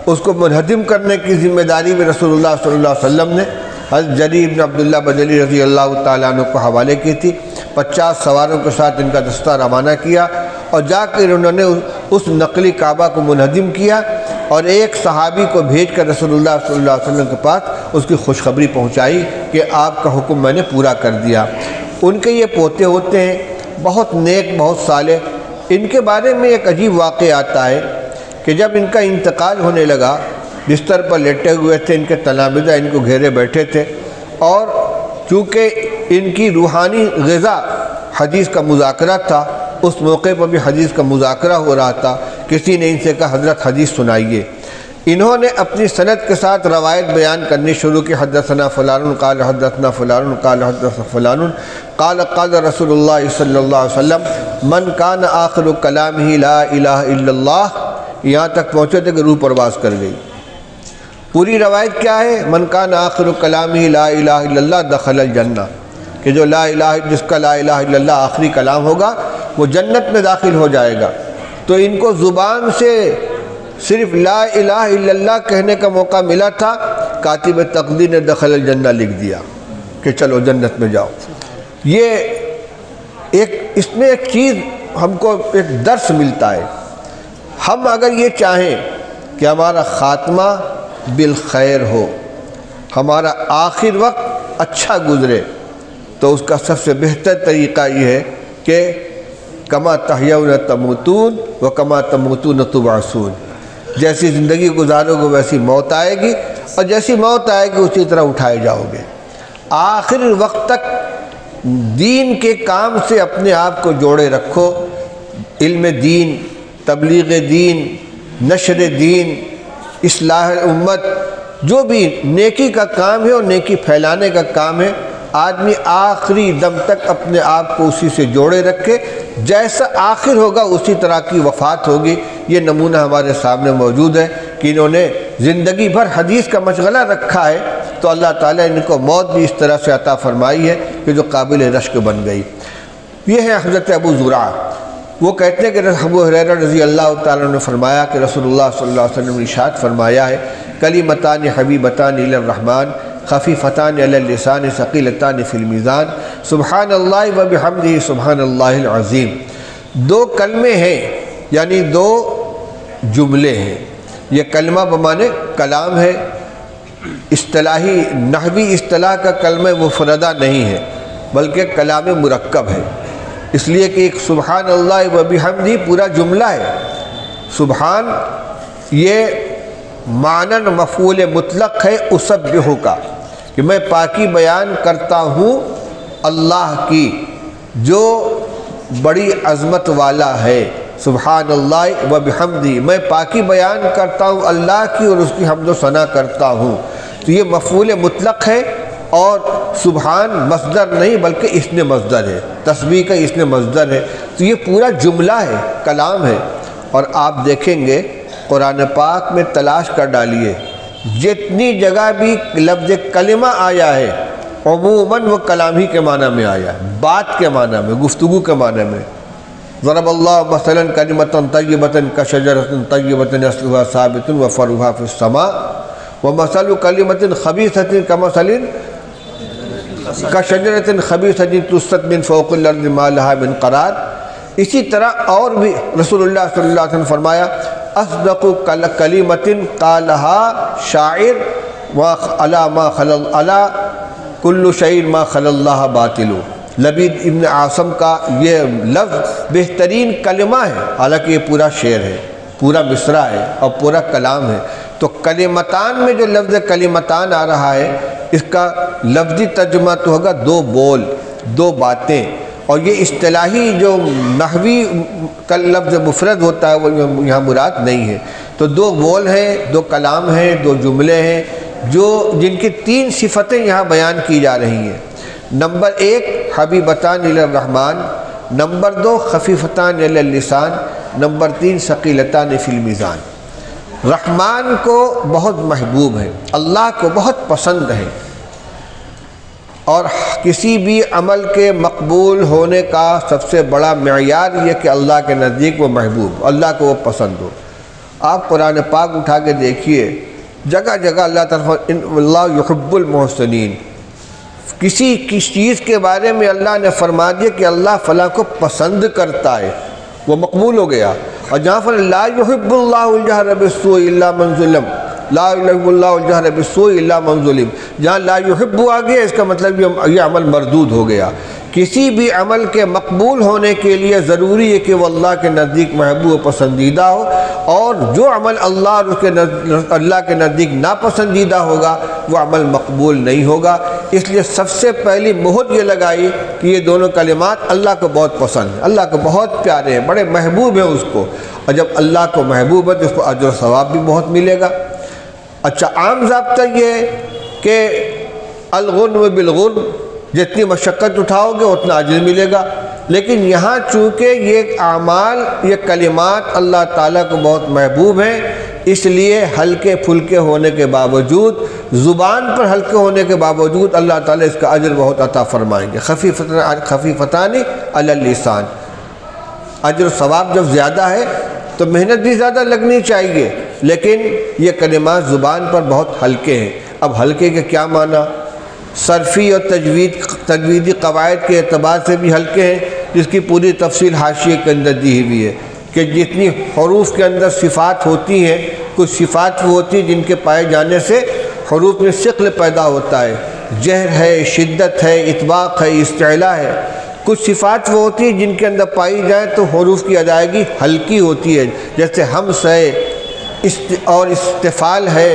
اس کو منہدم کرنے کی ذمہ داری بھی رسول اللہ صلی اللہ علیہ وسلم نے حضرت جریر بن عبداللہ بجلی رضی اللہ تعالیٰ عنہ کو حوالے کی تھی. 50 سواروں کے ساتھ ان کا دستہ روانہ کیا اور جا کر انہوں نے اس نقلی کعبہ کو منہدم کیا اور ایک صحابی کو بھیج کر رسول اللہ صلی اللہ علیہ وسلم کے پاس اس کی خوشخبری پہنچائی کہ آپ کا حکم میں نے پورا کر دیا. ان کے یہ پوتے ہوتے ہیں، بہت نیک، بہت صالح. ان کے بارے میں ایک عجیب واقعہ آتا ہے کہ جب ان کا انتقال ہونے لگا، بستر پر لیٹے ہوئے تھے، ان کے تلامذہ ان کو گھیرے بیٹھے تھے اور چونکہ ان کی روحانی غذا حدیث کا مذاکرہ تھا، اس موقع پر بھی حدیث کا مذاکرہ ہو رہا تھا، کسی نے ان سے کہا حضرت حدیث سنائیے، انہوں نے اپنی سند کے ساتھ روایت بیان کرنی شروع کی، حدثنا فلان قال حدثنا فلان قال حدثنا فلان قال قال رسول اللہ صلی اللہ علیہ وسلم من کان آخر کلامہ لا الہ الا اللہ، یہاں تک پہنچے تھے کہ روح پرواز کر گئی۔ پوری روایت کیا ہے؟ من کان آخر کلامہ لا الہ الا اللہ دخل الجنہ، کہ جو جس کا لا الہ الا اللہ آخری کلام ہوگا وہ جنت میں داخل ہو جائے گا۔ تو ان کو زبان سے صرف لا الہ الا اللہ کہنے کا موقع ملا تھا، کاتب تقدیر نے دخل الجنہ لکھ دیا کہ چلو جنت میں جاؤ۔ یہ اس میں ایک چیز ہم کو ایک درس ملتا ہے، ہم اگر یہ چاہیں کہ ہمارا خاتمہ بالخیر ہو، ہمارا آخر وقت اچھا گزرے، تو اس کا سب سے بہتر طریقہ یہ ہے کہ کما تحیون تموتون و کما تموتون تبعثون، جیسی زندگی گزارو گے ویسی موت آئے گی، اور جیسی موت آئے گی اسی طرح اٹھائے جاؤ گے۔ آخر وقت تک دین کے کام سے اپنے آپ کو جوڑے رکھو، علم دین، تبلیغ دین، نشر دین، اصلاح امت، جو بھی نیکی کا کام ہے اور نیکی پھیلانے کا کام ہے، آدمی آخری دم تک اپنے آپ کو اسی سے جوڑے رکھے، جیسا آخر ہوگا اسی طرح کی وفات ہوگی۔ یہ نمونہ ہمارے سامنے موجود ہے کہ انہوں نے زندگی بھر حدیث کا مشغلہ رکھا ہے، تو اللہ تعالیٰ ان کو موت بھی اس طرح سے عطا فرمائی ہے کہ جو قابل رشک بن گئی۔ یہ ہے حضرت ابو زرعہ، وہ کہتے ہیں کہ ابو ہریرہ رضی اللہ تعالیٰ نے فرمایا کہ رسول اللہ صلی اللہ علیہ وسلم نے ارشاد فرمایا ہے کلمتان حبیبتان الی الرحمن خفیفتان علی اللسان ثقیلتان فی المیزان سبحان اللہ و بحمدہ سبحان اللہ العظیم۔ دو کلمے ہیں، یعنی دو جملے ہیں۔ یہ کلمہ بمانے کلام ہے، اصطلاحی نحوی اصطلاح کا کلمہ مفردہ نہیں ہے بلکہ کلام مرکب ہے، اس لیے کہ ایک سبحان اللہ و بحمدہ پورا جملہ ہے۔ سبحان یہ معنی مفعول مطلق ہے اسبح کا، کہ میں پاکی بیان کرتا ہوں اللہ کی جو بڑی عظمت والا ہے، سبحان اللہ و بحمدہ، میں پاکی بیان کرتا ہوں اللہ کی اور اس کی حمد و ثنا کرتا ہوں۔ تو یہ مفعول مطلق ہے، اور سبحان مصدر نہیں بلکہ اسم مصدر ہے، تسبیح کا اسم مصدر ہے، تو یہ پورا جملہ ہے، کلام ہے۔ اور آپ دیکھیں گے قرآن پاک میں تلاش کر ڈالیے، جتنی جگہ بھی لفظ کلمہ آیا ہے عموماً وہ کلام ہی کے معنی میں آیا ہے، بات کے معنی میں، گفتگو کے معنی میں۔ ضرب اللہ مثلا کلمۃ طیبۃ کشجرۃ طیبۃ اصلها ثابت وفرعها فی السماء ومثل کلمۃ خبیثۃ کمثل کشجرۃ خبیثۃ تسقط من فوق الارض ما لها من قرار۔ اسی طرح اور بھی رسول اللہ صلی اللہ علیہ وسلم فرمایا اصدق کلمۃ قالها شاعر وعلی ما خلا علی کل شیء ما خلا اللہ باطل۔ لبید ابن عاصم کا یہ لفظ بہترین کلمہ ہے، حالانکہ یہ پورا شعر ہے، پورا مصرع ہے اور پورا کلام ہے۔ تو کلمتان میں جو لفظ کلمتان آ رہا ہے اس کا لفظی ترجمہ تو ہوگا دو بول، دو باتیں، اور یہ اصطلاحی جو نحوی کا لفظ مفرد ہوتا ہے وہ یہاں مراد نہیں ہے۔ تو دو بول ہیں، دو کلام ہیں، دو جملے ہیں جن کی تین صفتیں یہاں بیان کی جا رہی ہیں۔ نمبر ایک حبیبتان الی الرحمن، نمبر دو خفیفتان علی اللسان، نمبر تین ثقیلتان فی المیزان۔ رحمان کو بہت محبوب ہے، اللہ کو بہت پسند ہے، اور کسی بھی عمل کے مقبول ہونے کا سب سے بڑا معیار یہ کہ اللہ کے نزدیک وہ محبوب، اللہ کو وہ پسند ہو۔ آپ قرآن پاک اٹھا کے دیکھیے، جگہ جگہ اللہ تعالیٰ اللہ یحب المحسنین، کسی چیز کے بارے میں اللہ نے فرما دیا کہ اللہ فلاں کو پسند کرتا ہے، وہ مقبول ہو گیا۔ اور جہاں پر لا یحب اللہ الجہر بالسوء الا من ظلم، لا یحب اللہ الجہر بالسوء الا من ظلم، جہاں لا یحب آ گیا اس کا مطلب یہ عمل مردود ہو گیا۔ کسی بھی عمل کے مقبول ہونے کے لیے ضروری ہے کہ وہ اللہ کے نزدیک محبوب و پسندیدہ ہو، اور جو عمل اللہ کے نزدیک ناپسندیدہ ہوگا وہ عمل مقبول نہیں ہوگا۔ اس لیے سب سے پہلی مہر یہ لگائی کہ یہ دونوں کلمات اللہ کو بہت پسند ہیں، اللہ کو بہت پیارے ہیں، بڑے محبوب ہیں اس کو، اور جب اللہ کو محبوب ہے تو اس کو اجر و ثواب بھی بہت ملے گا۔ اچھا، عام ضابطہ یہ ہے کہ الغنم بالغنم، جتنی مشقت اٹھاؤ گے اتنا اجر ملے گا، لیکن یہاں چونکہ یہ اعمال، یہ کلمات اللہ تعالیٰ کو بہت محبوب ہیں، اس لیے ہلکے پھلکے ہونے کے باوجود، زبان پر ہلکے ہونے کے باوجود اللہ تعالیٰ اس کا اجر بہت عطا فرمائیں گے۔ خفیفتان علی اللسان، اجر و ثواب جب زیادہ ہے تو محنت بھی زیادہ لگنی چاہیے، لیکن یہ کلمات زبان پر بہت ہلکے ہیں۔ اب ہلکے کے کیا معنی؟ صرفی اور تجویدی قواعد کے اعتبار سے بھی ہلکے ہیں، جس کی پوری تفصیل حاشیے کے اندر دی ہوئی ہے کہ جتنی حروف کے اندر صفات ہوتی ہیں، کچھ صفات وہ ہوتی ہیں جن کے پائے جانے سے حروف میں ثقل پیدا ہوتا ہے، جہر ہے، شدت ہے، اطباق ہے، استعلاء ہے۔ کچھ صفات وہ ہوتی ہیں جن کے اندر پائی جائیں تو حروف کی ادائیگی ہلکی ہوتی ہے، جیسے ہمس ہے اور استفال ہے،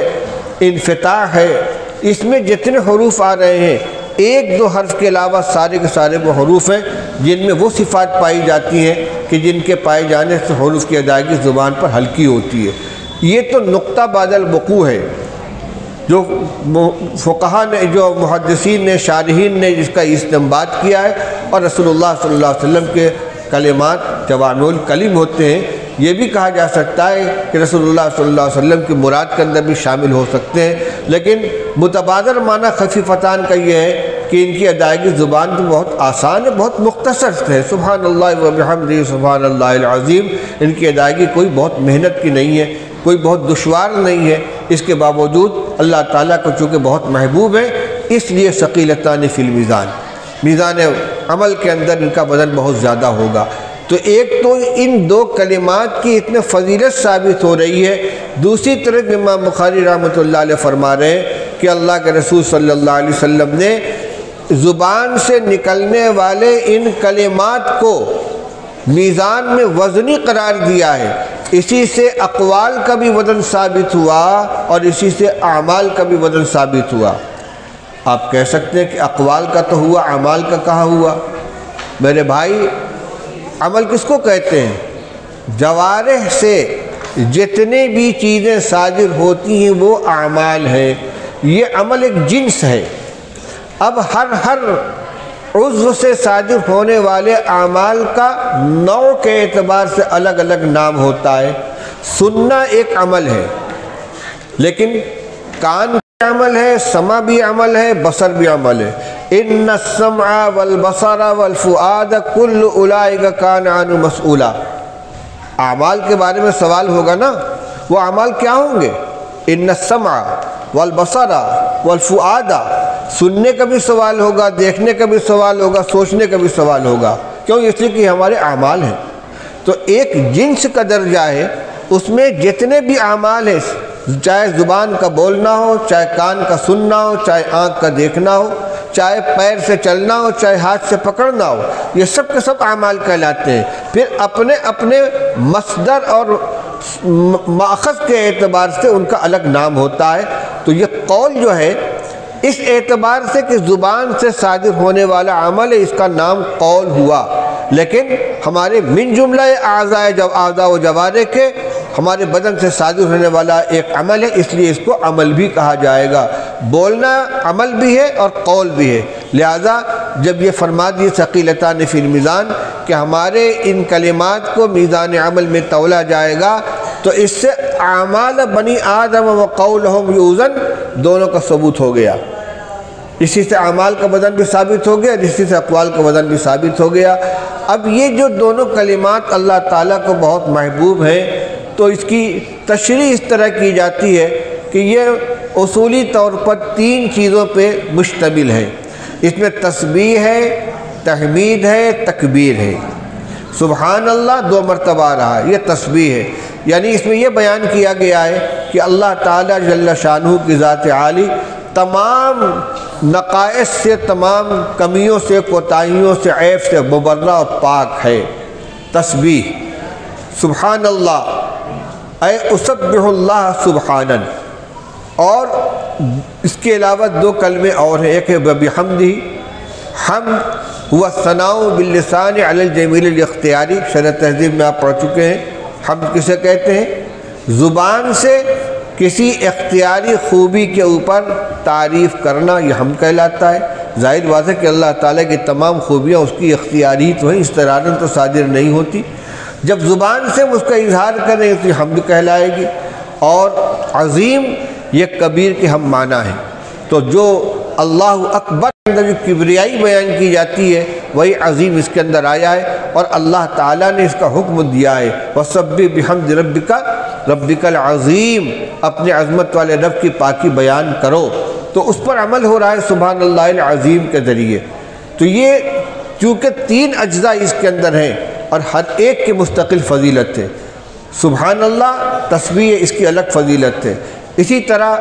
انفتاح ہے۔ اس میں جتنے حروف آ رہے ہیں، ایک دو حرف کے علاوہ سارے کے سارے وہ حروف ہیں جن میں وہ صفات پائی جاتی ہیں کہ جن کے پائے جانے سے حروف کی ادائیگی زبان پر ہلکی ہوتی ہے۔ یہ تو نقطہ بعد الوقوع ہے جو فقہا نے، جو محدثین نے، شارحین نے جس کا استنباط کیا ہے، اور رسول اللہ صلی اللہ علیہ وسلم کے کلمات جوامع الکلم ہوتے ہیں۔ یہ بھی کہا جا سکتا ہے کہ رسول اللہ صلی اللہ علیہ وسلم کی مراد کے اندر بھی شامل ہو سکتے ہیں، لیکن متبادر معنی خفیفتان کا یہ ہے کہ ان کی ادائیگی زبان پر بہت آسان ہے، بہت مختصر ہے۔ سبحان اللہ و بحمدہ سبحان اللہ العظیم، ان کی ادائیگی کوئی بہت محنت کی نہیں ہے، کوئی بہت دشوار نہیں ہے۔ اس کے باوجود اللہ تعالیٰ کو چونکہ بہت محبوب ہے، اس لیے ثقیلتان فی المیزان، میزان عمل کے اندر ان کا وزن بہت زیادہ ہوگا۔ تو ایک تو ان دو کلمات کی اتنے فضیلت ثابت ہو رہی ہے، دوسری طرف امام بخاری رحمۃ اللہ علیہ فرما رہے ہیں کہ اللہ کے رسول صلی اللہ علیہ وسلم نے زبان سے نکلنے والے ان کلمات کو میزان میں وزنی قرار دیا ہے۔ اسی سے اقوال کا بھی وزن ثابت ہوا اور اسی سے اعمال کا بھی وزن ثابت ہوا۔ آپ کہہ سکتے ہیں کہ اقوال کا تو ہوا، اعمال کا کہاں ہوا؟ میرے بھائی، عمل کس کو کہتے ہیں؟ جوارح سے جتنے بھی چیزیں صادر ہوتی ہیں وہ اعمال ہیں۔ یہ عمل ایک جنس ہے۔ اب ہر عضو سے صادر ہونے والے اعمال کا نوع کے اعتبار سے الگ الگ نام ہوتا ہے۔ سننا ایک عمل ہے، لیکن کان بھی عمل ہے، سمع بھی عمل ہے، بصر بھی عمل ہے۔ ان السمع والبصر والفؤاد کل اولئک کان عنہ مسئولا۔ اعمال کے بارے میں سوال ہوگا نا، وہ اعمال کیا ہوں گے؟ ان السمع والبصر والفؤاد، سننے کا بھی سوال ہوگا، دیکھنے کا بھی سوال ہوگا، سوچنے کا بھی سوال ہوگا۔ کیوں؟ اس لیے کہ ہمارے اعمال ہیں۔ تو ایک جنس کا درجہ ہے، اس میں جتنے بھی اعمال ہیں، چاہے زبان کا بولنا ہو، چاہے کان کا سننا ہو، چاہے آنکھ کا دیکھنا ہو، چاہے پیر سے چلنا ہو، چاہے ہاتھ سے پکڑنا ہو، یہ سب کے سب اعمال کہلاتے ہیں۔ پھر اپنے اپنے مصدر اور ماخذ کے اعتبار سے ان کا الگ نام ہوتا ہے۔ تو یہ قول جو ہے، اس اعتبار سے کہ زبان سے صادر ہونے والا عمل ہے، اس کا نام قول ہوا، لیکن ہمارے من جملہ اعضاء و جوارح کے ہمارے بدن سے صادر ہونے والا ایک عمل ہے، اس لیے اس کو عمل بھی کہا جائے گا۔ بولنا عمل بھی ہے اور قول بھی ہے۔ لہذا جب یہ فرما دی ثقیلتان فی المیزان کہ ہمارے ان کلمات کو میزان عمل میں تولا جائے گا، تو اس سے اعمال بنی آدم و قولہم یوزن دونوں کا ثبوت ہو گیا۔ اسی سے اعمال کا وزن بھی ثابت ہو گیا، اسی سے اقوال کا وزن بھی ثابت ہو گیا۔ اب یہ جو دونوں کلمات اللہ تعالیٰ کو بہت محبوب ہیں، تو اس کی تشریح اس طرح کی جاتی ہے کہ یہ اصولی طور پر 3 چیزوں پہ مشتمل ہے۔ اس میں تسبیح ہے، تحمید ہے، تکبیر ہے۔ سبحان اللہ 2 مرتبہ آ رہا ہے، یہ تسبیح ہے۔ یعنی اس میں یہ بیان کیا گیا ہے کہ اللہ تعالیٰ جل شانہ کی ذات عالی تمام نقائص سے، تمام کمیوں سے، کوتاہیوں سے، عیب سے مبرہ و پاک ہے۔ تسبیح سبحان اللہ، اے اسبح اللہ سبحاناً۔ اور اس کے علاوہ 2 کلمے اور ہیں، ایک ہے بحمدہ، حمد ہوا ثناء باللسان علی الجمیل الاختیاری، شرح تہذیب میں آپ پڑھ چکے ہیں۔ حمد کسے کہتے ہیں؟ زبان سے کسی اختیاری خوبی کے اوپر تعریف کرنا، یہ حمد کہلاتا ہے۔ ظاہر بات ہے کہ اللہ تعالیٰ کی تمام خوبیاں اس کی اختیاری تو ہیں، استعارتاً تو صادر نہیں ہوتی۔ جب زبان سے اس کا اظہار کریں تو یہ حمد کہلائے گی۔ اور عظیم یہ کبیر کے ہم معنی ہیں، تو جو اللہ اکبر کے اندر جو کبریائی بیان کی جاتی ہے وہی عظیم اس کے اندر آیا ہے، اور اللہ تعالیٰ نے اس کا حکم دیا ہے وَسَبِّحْ بِحَمْدِ رَبِّكَ الْعَظِيمِ، اپنے عظمت والے رب کی پاکی بیان کرو۔ تو اس پر عمل ہو رہا ہے سبحان اللہ العظیم کے ذریعے۔ تو یہ چونکہ 3 اجزاء اس کے اندر ہیں اور ہر ایک کی مستقل فضیلت ہے۔ سبحان اللہ تسبیح اس کی الگ فضیلت ہے، اسی طرح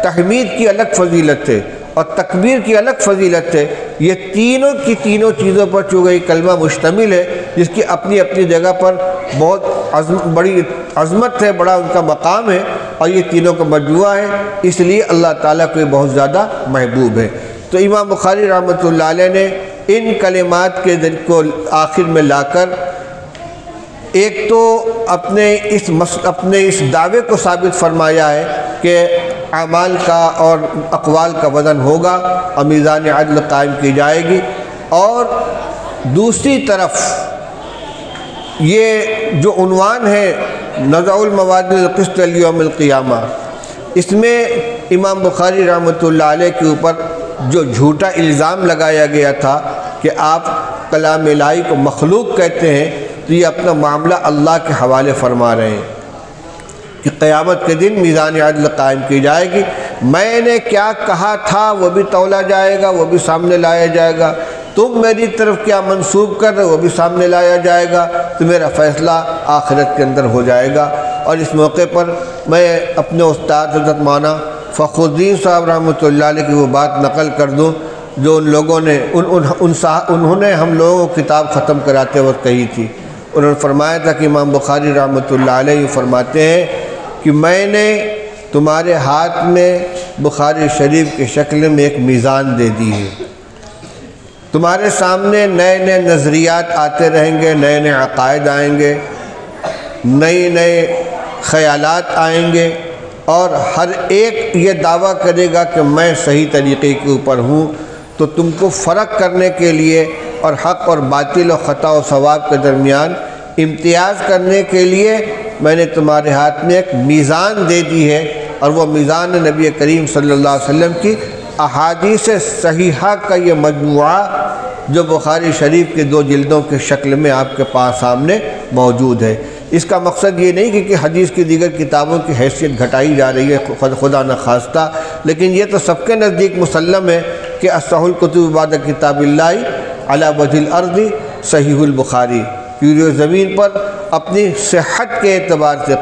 تحمید کی الگ فضیلت ہے، اور تکبیر کی الگ فضیلت ہے۔ یہ تینوں کی تینوں چیزوں پر چونکہ یہ کلمہ مشتمل ہے، جس کی اپنی اپنی جگہ پر بہت بڑی عظمت ہے، بڑا ان کا مقام ہے، اور یہ تینوں کا مجموعہ ہے، اس لیے اللہ تعالیٰ کو یہ بہت زیادہ محبوب ہے۔ تو امام بخاری رحمۃ اللہ علیہ نے ان کلمات کے کو آخر میں لا کر ایک تو اپنے اس دعوے کو ثابت فرمایا ہے کہ اعمال کا اور اقوال کا وزن ہوگا اور میزان عدل قائم کی جائے گی، اور دوسری طرف یہ جو عنوان ہے نضع الموازین القسط لیوم القیامہ، اس میں امام بخاری رحمۃ اللہ علیہ کے اوپر جو جھوٹا الزام لگایا گیا تھا کہ آپ کلام الہی کو مخلوق کہتے ہیں، تو یہ اپنا معاملہ اللہ کے حوالے فرما رہے ہیں کہ قیامت کے دن میزان عدل قائم کی جائے گی، میں نے کیا کہا تھا وہ بھی تولا جائے گا، وہ بھی سامنے لایا جائے گا، تم میری طرف کیا منسوب کر رہے وہ بھی سامنے لایا جائے گا، تو میرا فیصلہ آخرت کے اندر ہو جائے گا۔ اور اس موقع پر میں اپنے استاد حضرت مولانا فخر الدین صاحب رحمۃ اللہ علیہ کی وہ بات نقل کر دوں جو ان لوگوں نے انہوں نے ہم لوگوں کو کتاب ختم کراتے وقت کہی تھی۔ انہوں نے فرمایا تھا کہ امام بخاری رحمۃ اللہ علیہ فرماتے ہیں کہ میں نے تمہارے ہاتھ میں بخاری شریف کی شکل میں ایک میزان دے دی ہے، تمہارے سامنے نئے نئے نظریات آتے رہیں گے، نئے نئے عقائد آئیں گے، نئے خیالات آئیں گے، اور ہر ایک یہ دعویٰ کرے گا کہ میں صحیح طریقے کے اوپر ہوں۔ تو تم کو فرق کرنے کے لیے اور حق اور باطل و خطا و ثواب کے درمیان امتیاز کرنے کے لیے میں نے تمہارے ہاتھ میں ایک میزان دے دی ہے، اور وہ میزان نبی کریم صلی اللہ علیہ وسلم کی احادیث صحیحہ کا یہ مجموعہ جو بخاری شریف کے 2 جلدوں کے شکل میں آپ کے پاس سامنے موجود ہے۔ اس کا مقصد یہ نہیں کہ حدیث کی دیگر کتابوں کی حیثیت گھٹائی جا رہی ہے، خدا نخواستہ، لیکن یہ تو سب کے نزدیک مسلم ہے کہ اصح الکتب بعد کتاب اللہ علی وجہ الارض صحیح البخاری، پوری زمین پر اپنی صحت کے اعتبار سے،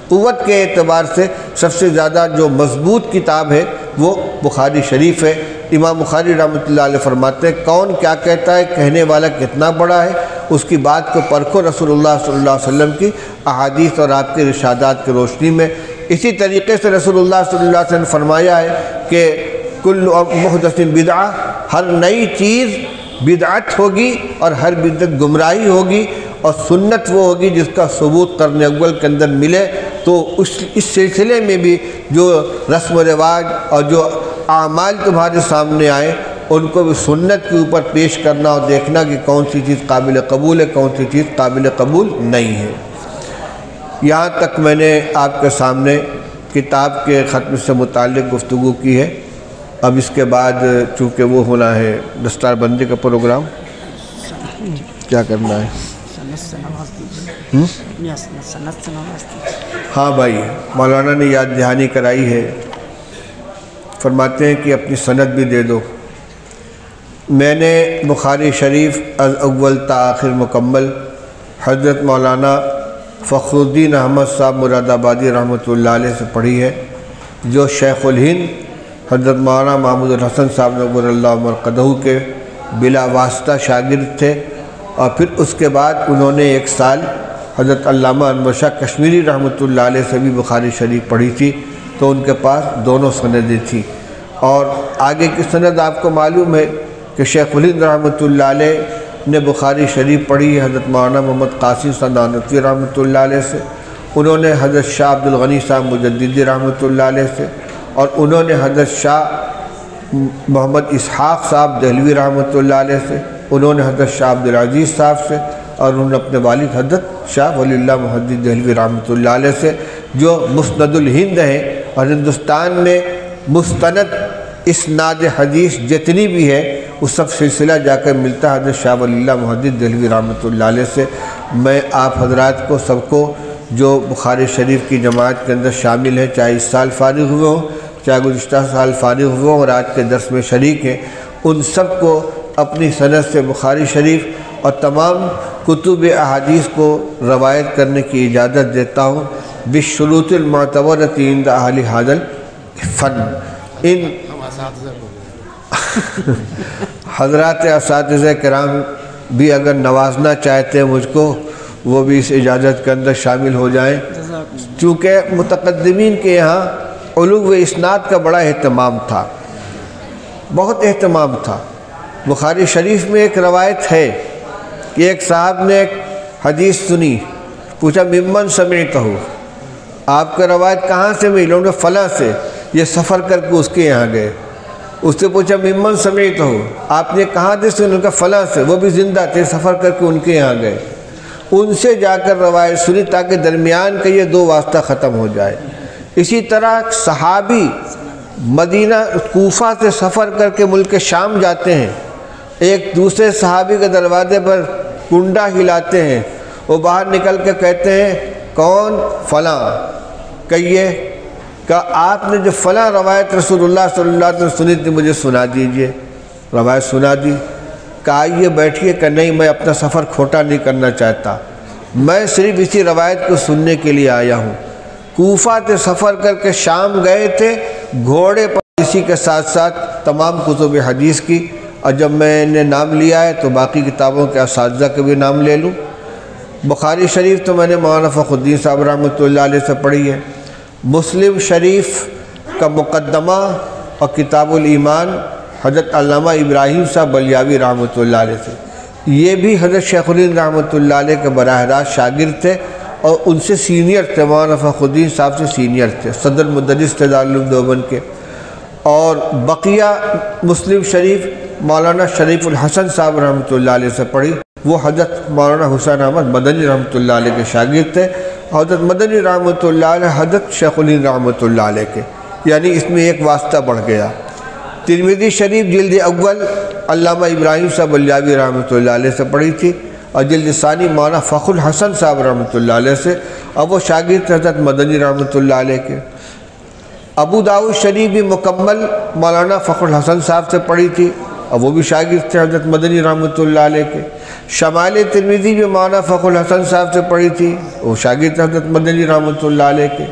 قوت کے اعتبار سے سب سے زیادہ جو مضبوط کتاب ہے وہ بخاری شریف ہے۔ امام بخاری رحمۃ اللہ علیہ فرماتے ہیں کون کیا کہتا ہے، کہنے والا کتنا بڑا ہے، اس کی بات کو پرکھو رسول اللہ صلی اللہ علیہ وسلم کی احادیث اور آپ کے ارشادات کی روشنی میں۔ اسی طریقے سے رسول اللہ صلی اللہ علیہ وسلم نے فرمایا ہے کہ کل محدث بدعہ، ہر نئی چیز بدعت ہوگی اور ہر بدعت گمراہی ہوگی، اور سنت وہ ہوگی جس کا ثبوت قرن اول کے اندر ملے۔ تو اس سلسلے میں بھی جو رسم و رواج اور جو اعمال تمہارے سامنے آئے ان کو بھی سنت کے اوپر پیش کرنا اور دیکھنا کہ کون سی چیز قابل قبول ہے، کون سی چیز قابل قبول نہیں ہے۔ یہاں تک میں نے آپ کے سامنے کتاب کے ختم سے متعلق گفتگو کی ہے۔ اب اس کے بعد چونکہ وہ ہونا ہے دستار بندی کا پروگرام، کیا کرنا ہے؟ ہاں بھائی، مولانا نے یاد دہانی کرائی ہے، فرماتے ہیں کہ اپنی سند بھی دے دو۔ میں نے بخاری شریف از اول تا آخر مکمل حضرت مولانا فخر الدین احمد صاحب مراد آبادی رحمۃ اللہ علیہ سے پڑھی ہے، جو شیخ الہند حضرت مولانا محمود الحسن صاحب نور اللہ مرقدہ کے بلا واسطہ شاگرد تھے، اور پھر اس کے بعد انہوں نے 1 سال حضرت علامہ انور شاہ کشمیری رحمۃ اللہ علیہ سے بھی بخاری شریف پڑھی تھی، تو ان کے پاس دونوں سندیں تھیں۔ اور آگے کی سند آپ کو معلوم ہے کہ شیخ الہند رحمۃ اللہ علیہ نے بخاری شریف پڑھی ہے حضرت مولانا محمد قاسم صاحب نانوتوی رحمۃ اللہ علیہ سے، انہوں نے حضرت شاہ عبد الغنی صاحب مجددی رحمۃ اللہ علیہ سے، اور انہوں نے حضرت شاہ محمد اسحاق صاحب دہلوی رحمۃ اللہ علیہ سے، انہوں نے حضرت شاہ عبد العزیز صاحب سے، اور انہوں نے اپنے والد حضرت شاہ ولی اللہ محدث دہلوی رحمۃ اللہ علیہ سے، جو مسند الہند ہیں، اور ہندوستان میں مستند اسناد حدیث جتنی بھی ہے وہ سب سلسلہ جا کر ملتا ہے حضرت شاہ ولی اللہ محدث دہلوی رحمۃ اللہ علیہ سے۔ میں آپ حضرات کو سب کو جو بخاری شریف کی جماعت کے اندر شامل ہیں، چاہے اس سال فارغ ہوئے ہوں، چاہے گزشتہ سال فارغ ہوئے ہوں اور آج کے درس میں شریک ہیں، ان سب کو اپنی سند سے بخاری شریف اور تمام کتب احادیث کو روایت کرنے کی اجازت دیتا ہوں بالشروط المعتبرۃ عند اہل ھذا الفن۔ ان حضرات اساتذہ کرام بھی اگر نوازنا چاہتے ہیں مجھ کو، وہ بھی اس اجازت کے اندر شامل ہو جائیں، چونکہ متقدمین کے یہاں علو اسناد کا بڑا اہتمام تھا، بہت اہتمام تھا۔ بخاری شریف میں ایک روایت ہے کہ ایک صاحب نے ایک حدیث سنی، پوچھا ممن سمعتہ، آپ کا روایت کہاں سے ملی؟ انہوں نے فلاں سے، یہ سفر کر کے اس کے یہاں گئے، اس سے پوچھا ممن سمعتہ، آپ نے کہاں سے سنی؟ ان کا فلاں سے، وہ بھی زندہ تھے، سفر کر کے ان کے یہاں گئے، ان سے جا کر روایت سنی تاکہ درمیان کے یہ 2 واسطہ ختم ہو جائے۔ اسی طرح صحابی مدینہ کوفہ سے سفر کر کے ملک شام جاتے ہیں، ایک دوسرے صحابی کے دروازے پر کنڈا ہلاتے ہیں، وہ باہر نکل کے کہتے ہیں کون؟ فلاں، کہیے کہ آپ نے جو فلاں روایت رسول اللہ صلی اللہ علیہ وسلم سنی تھی مجھے سنا دیجئے، روایت سنا دی، کہا آئیے بیٹھیے، کہ نہیں میں اپنا سفر کھوٹا نہیں کرنا چاہتا، میں صرف اسی روایت کو سننے کے لیے آیا ہوں۔ کوفہ سے سفر کر کے شام گئے تھے گھوڑے پر، اسی کے ساتھ ساتھ تمام کتب حدیث کی، اور جب میں نے نام لیا ہے تو باقی کتابوں کے اساتذہ کے بھی نام لے لوں۔ بخاری شریف تو میں نے مولانا فخر الدین صاحب رحمۃ اللہ علیہ سے پڑھی ہے، مسلم شریف کا مقدمہ اور کتاب الایمان حضرت علامہ ابراہیم صاحب بلیاوی رحمۃ اللہ علیہ سے، یہ بھی حضرت شیخ الہند رحمۃ اللہ علیہ کے براہ راست شاگرد تھے، اور ان سے سینئر تھے، مولانا فخر الدین صاحب سے سینئر تھے، صدر مدرس تھے دارالعلوم دیوبند کے۔ اور بقیہ مسلم شریف مولانا شریف الحسن صاحب رحمۃ اللہ علیہ سے پڑھی، وہ حضرت مولانا حسین احمد مدنی رحمۃ اللہ علیہ کے شاگرد تھے، حضرت مدنی رحمۃ اللہ علیہ حضرت شیخ الہند رحمۃ اللہ علیہ کے، یعنی اس میں ایک واسطہ بڑھ گیا۔ ترمذی شریف جلد اول علامہ ابراہیم صاحب بلیاوی رحمۃ اللہ علیہ سے پڑھی تھی، اور جلد ثانی مولانا فخر الحسن صاحب رحمۃ اللہ علیہ سے، اور وہ شاگرد تھے حضرت مدنی رحمۃ اللہ علیہ کے۔ ابو داؤد شریف بھی مکمل مولانا فخر الحسن صاحب سے پڑھی تھی، اور وہ بھی شاگرد تھے حضرت مدنی رحمۃ اللہ علیہ کے۔ شمال ترمذی بھی مولانا فخر الحسن صاحب سے پڑھی تھی، وہ شاگرد تھے حضرت مدنی رحمۃ اللہ علیہ کے۔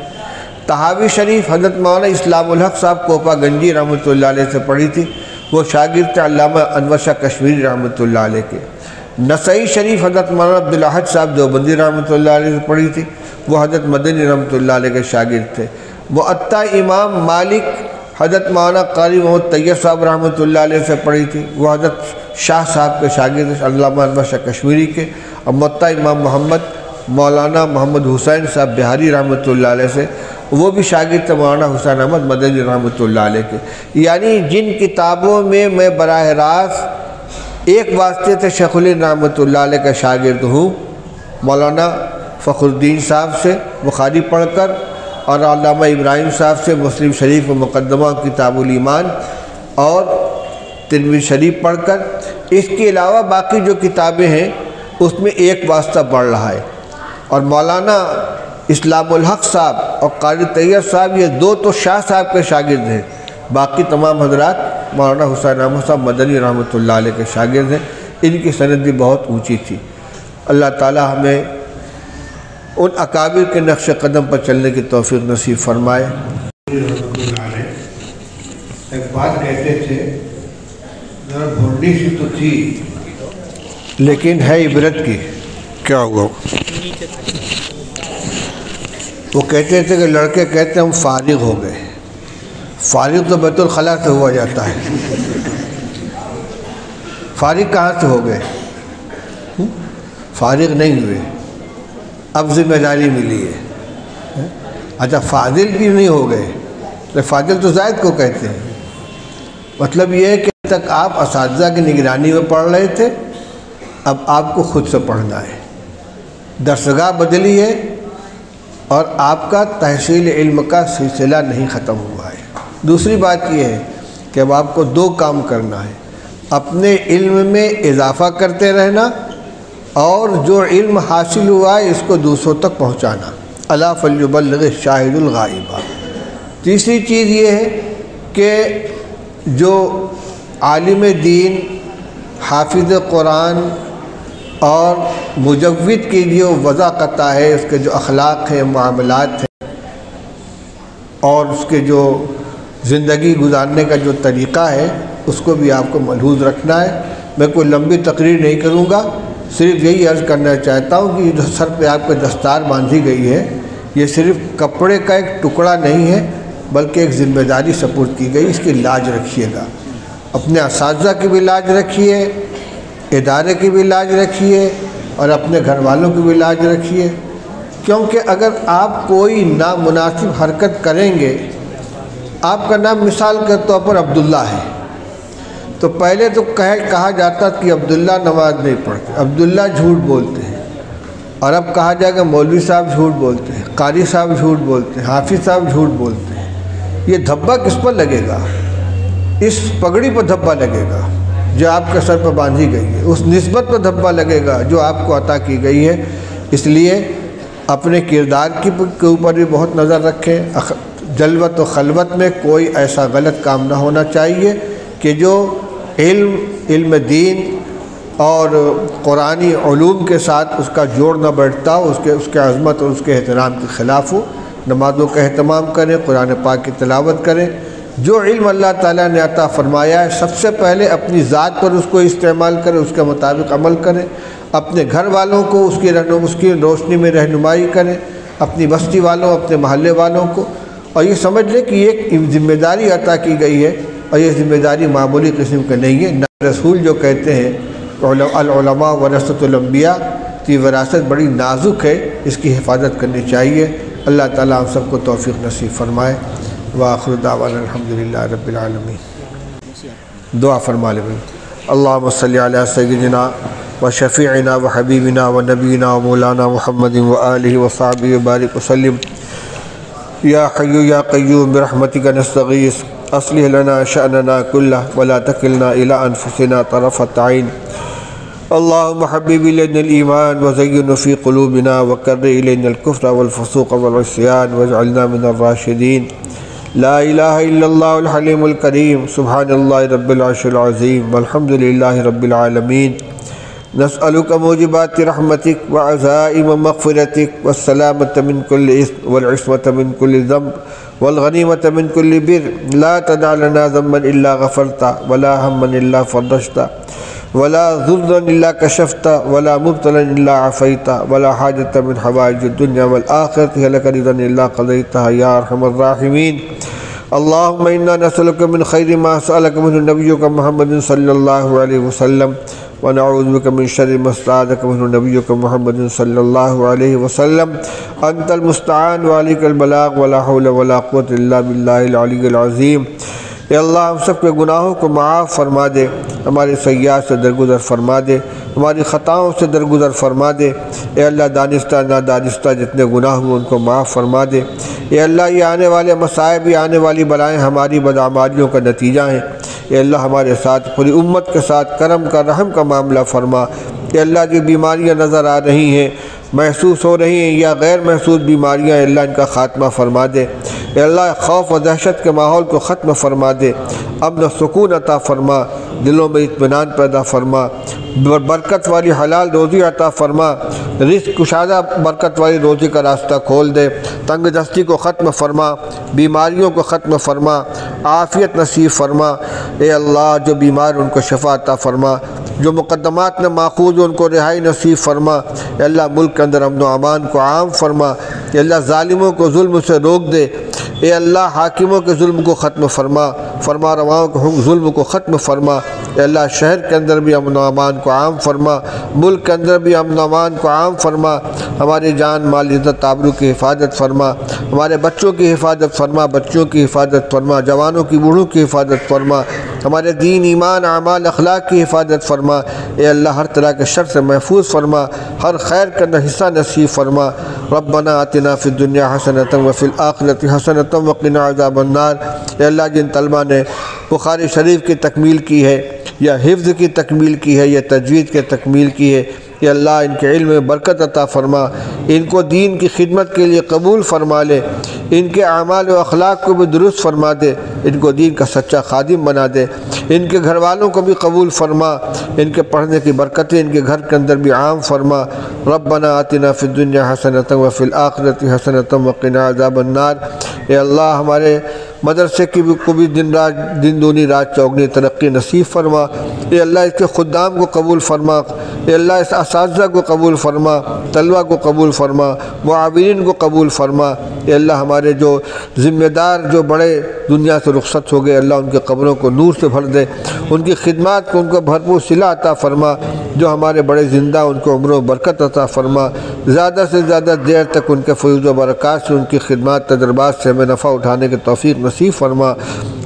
تحاوی شریف حضرت مولانا اسلام الحق صاحب کوپا گنجی رحمۃ اللہ علیہ سے پڑھی تھی، وہ شاگرد تھے علامہ انور شاہ کشمیری رحمۃ اللہ علیہ کے۔ نسائی شریف حضرت مولانا عبدالاحد صاحب دیوبندی رحمۃ اللہ علیہ سے پڑھی تھی، وہ حضرت مدنی رحمۃ اللہ علیہ کے شاگرد تھے۔ معطا امام مالک حضرت مولانا قاری محمد طیب صاحب رحمۃ اللہ علیہ سے پڑھی تھی، وہ حضرت شاہ صاحب کے شاگرد علامہ انور شاہ کشمیری کے۔ اور معطا امام محمد مولانا محمد حسین صاحب بہاری رحمۃ اللہ علیہ سے، وہ بھی شاگرد تھے مولانا حسین احمد مدنی رحمۃ اللہ علیہ کے۔ یعنی جن کتابوں میں میں براہ راست ایک واسطے سے شیخ الہند رحمۃ اللہ علیہ کا شاگرد ہوں، مولانا فخر الدین صاحب سے بخاری پڑھ کر، اور علامہ ابراہیم صاحب سے مسلم شریف و مقدمہ کتاب الایمان اور ترمذی شریف پڑھ کر، اس کے علاوہ باقی جو کتابیں ہیں اس میں ایک واسطہ بڑھ رہا ہے۔ اور مولانا اسلام الحق صاحب اور قاری طیب صاحب، یہ 2 تو شاہ صاحب کے شاگرد ہیں، باقی تمام حضرات مولانا حسین احمد صاحب مدنی رحمۃ اللہ علیہ کے شاگرد ہیں، ان کی سند بھی بہت اونچی تھی۔ اللہ تعالی ہمیں ان اکابر کے نقش قدم پر چلنے کی توفیق نصیب فرمائے۔ رحمۃ اللہ علیہ ایک بات کہتے تھے، ذرا بھونڈی سی تو تھی لیکن ہے عبرت کی۔ کیا ہوا؟ وہ کہتے تھے کہ لڑکے کہتے ہم فارغ ہو گئے۔ فارغ تو بیت الخلاء سے ہوا جاتا ہے، فارغ کہاں سے ہو گئے؟ فارغ نہیں ہوئے، اب ذمہ داری ملی ہے۔ اچھا فاضل بھی نہیں ہو گئے، فاضل تو زائد کو کہتے ہیں۔ مطلب یہ ہے کہ اب تک آپ اساتذہ کی نگرانی میں پڑھ رہے تھے، اب آپ کو خود سے پڑھنا ہے۔ درسگاہ بدلی ہے اور آپ کا تحصیل علم کا سلسلہ نہیں ختم ہوا ہے۔ دوسری بات یہ ہے کہ اب آپ کو دو کام کرنا ہے، اپنے علم میں اضافہ کرتے رہنا اور جو علم حاصل ہوا ہے اس کو دوسروں تک پہنچانا۔ الا فلیبلغ الشاہد الغائب۔ تیسری چیز یہ ہے کہ جو عالم دین، حافظ قرآن اور مجود کی جو وضاقتہ ہے، اس کے جو اخلاق ہیں، معاملات ہیں اور اس کے جو زندگی گزارنے کا جو طریقہ ہے، اس کو بھی آپ کو ملحوظ رکھنا ہے۔ میں کوئی لمبی تقریر نہیں کروں گا، صرف یہی عرض کرنا چاہتا ہوں کہ جو سر پہ آپ کے دستار باندھی گئی ہے، یہ صرف کپڑے کا ایک ٹکڑا نہیں ہے بلکہ ایک ذمہ داری سپرد کی گئی، اس کی لاج رکھیے گا۔ اپنے اساتذہ کی بھی لاج رکھیے، ادارے کی بھی لاج رکھیے اور اپنے گھر والوں کی بھی لاج رکھیے، کیونکہ اگر آپ کوئی نامناسب حرکت کریں گے، آپ کا نام مثال کے طور پر عبداللہ ہے، تو پہلے تو کہا جاتا کہ عبداللہ نماز نہیں پڑھتے، عبداللہ جھوٹ بولتے ہیں، اور اب کہا جائے کہ مولوی صاحب جھوٹ بولتے ہیں، قاری صاحب جھوٹ بولتے ہیں، حافظ صاحب جھوٹ بولتے ہیں۔ یہ دھبا کس پر لگے گا؟ اس پگڑی پر دھبا لگے گا جو آپ کے سر پر باندھی گئی ہے، اس نسبت پر دھبا لگے گا جو آپ کو عطا کی گئی ہے۔ اس لیے اپنے کردار کے اوپر بھی بہت نظر رکھیں۔ جلوت و خلوت میں کوئی ایسا غلط کام نہ ہونا چاہیے کہ جو علم دین اور قرآنی علوم کے ساتھ اس کا جوڑ نہ بیٹھتا ہو، اس کے عظمت اور اس کے احترام کے خلاف ہو۔ نمازوں کا اہتمام کریں، قرآن پاک کی تلاوت کریں۔ جو علم اللہ تعالیٰ نے عطا فرمایا ہے، سب سے پہلے اپنی ذات پر اس کو استعمال کریں، اس کے مطابق عمل کریں۔ اپنے گھر والوں کو اس کی روشنی میں رہنمائی کریں، اپنی بستی والوں، اپنے محلے والوں کو، اور یہ سمجھ لیں کہ یہ ایک ذمہ داری عطا کی گئی ہے، اور یہ ذمہ داری معمولی قسم کی نہیں ہے۔ رسول جو کہتے ہیں العلماء ورثۃ الانبیاء، کی وراثت بڑی نازک ہے، اس کی حفاظت کرنی چاہیے۔ اللہ تعالیٰ ہم سب کو توفیق نصیب فرمائے۔ وآخر دعوانا الحمدللہ رب العالمین۔ دعا فرما لیں۔ اللہم صلی علی سیدنا و شفیعنا و حبیبنا و نبینا و مولانا محمد و آلہ و صحبہ وبارک وسلم۔ یا حی یا قیوم برحمتک نستغیث اصلح لنا شأننا کلہ ولا تکلنا الی انفسنا طرفۃ عین۔ اللہم حبب الینا الایمان وزینہ فی قلوبنا وکرہ الینا الکفر والفسوق والعصیان واجعلنا من الراشدین۔ لا الہ الا اللہ الحلیم الکریم، سبحان اللہ رب العرش العظیم، والحمد للہ رب العالمین۔ نسألک موجبات رحمتک وعزائم مغفرتک والسلامۃ من کل اثم والعصمۃ من کل ذنب والغنیمۃ من کل بر۔ لا تدع لنا ذنبا الا غفرتا ولا ہما الا فرجتا ولا ضرا الا کشفتا ولا مبتلا الا عافیتا ولا حاجۃ من حوائج الدنیا والآخرۃ هي لك رضا الا قضیتها یا ارحم الراحمین۔ اللہم انا نسألک من خیر ما سألک منہ نبیک محمد صلی اللہ علیہ وسلم ونعوذ بک من شر ما استعاذک منہ نبیک محمد صلی اللہ علیہ وسلم۔ انت المستعان وعلیک البلاغ ولا حول ولا قوة الا باللہ العلی العظیم۔ اے اللہ ہم سب کے گناہوں کو معاف فرما دے، ہمارے سیئات سے درگزر فرما دے، ہماری خطاؤں سے درگزر فرما دے۔ اے اللہ دانستہ نادانستہ جتنے گناہ ہوئے ان کو معاف فرما دے۔ اے اللہ یہ آنے والے مصائب، یہ آنے والی بلائیں ہماری بدعمالیوں کا نتیجہ ہیں۔ اے اللہ ہمارے ساتھ، پوری امت کے ساتھ کرم کا، رحم کا معاملہ فرما۔ اے اللہ جو بیماریاں نظر آ رہی ہیں، محسوس ہو رہی ہیں یا غیر محسوس بیماریاں، اے اللہ ان کا خاتمہ فرما دے۔ اے اللہ خوف و دہشت کے ماحول کو ختم فرما دے، امن و سکون عطا فرما، دلوں میں اطمینان پیدا فرما، برکت والی حلال روزی عطا فرما، رزق کشادہ برکت والی روزی کا راستہ کھول دے، تنگ دستی کو ختم فرما، بیماریوں کو ختم فرما، عافیت نصیب فرما۔ اے اللہ جو بیمار ان کو شفا عطا فرما، جو مقدمات میں ماخوذ ان کو رہائی نصیب فرما۔ اے اللہ ملک کے اندر امن و امان کو عام فرما۔ اے اللہ ظالموں کو ظلم سے روک دے۔ اے اللہ حاکموں کے ظلم کو ختم فرما، فرما رواؤں کے ظلم کو ختم فرما۔ اے اللہ شہر کے اندر بھی امن و امان کو عام فرما، ملک کے اندر بھی امن و امان کو عام فرما۔ ہماری جان مال عزت آبرو کی حفاظت فرما، ہمارے بچوں کی حفاظت فرما، بچوں کی حفاظت فرما، جوانوں کی بوڑھوں کی حفاظت فرما، ہمارے دین ایمان اعمال اخلاق کی حفاظت فرما۔ اے اللہ ہر طرح کے شر سے محفوظ فرما، ہر خیر کا حصہ نصیب فرما۔ ربنا آتنا فی الدنیا حسنۃ وفی الآخرۃ حسنۃ وقنا عذاب النار۔ اے اللہ جن طلبہ نے بخاری شریف کی تکمیل کی ہے یا حفظ کی تکمیل کی ہے یا تجوید کی تکمیل کی ہے، کہ اللہ ان کے علم میں برکت عطا فرما، ان کو دین کی خدمت کے لیے قبول فرما لے، ان کے اعمال و اخلاق کو بھی درست فرما دے، ان کو دین کا سچا خادم بنا دے، ان کے گھر والوں کو بھی قبول فرما، ان کے پڑھنے کی برکتیں ان کے گھر کے اندر بھی عام فرما۔ ربنا آتنا فی الدنیا حسنۃ وفی الآخرۃ حسنۃ وقنا عذاب النار۔ اے اللہ ہمارے مدرسے کی بھی کو بھی دن دونی رات چوگنی ترقی نصیب فرما۔ اے اللہ اس کے خدام کو قبول فرما، اے اللہ اس اساتذہ کو قبول فرما، طلبہ کو قبول فرما، معاونین کو قبول فرما۔ اے اللہ ہمارے جو ذمہ دار جو بڑے دنیا سے رخصت ہو گئے، اللہ ان کے قبروں کو نور سے بھر دے، ان کی خدمات کو ان کو بھرپور صلہ عطا فرما۔ جو ہمارے بڑے زندہ ان کو عمر و برکت عطا فرما، زیادہ سے زیادہ دیر تک ان کے فیض و برکات سے ان کی خدمات تجربات سے ہمیں نفع اٹھانے کی توفیق نصیب فرما۔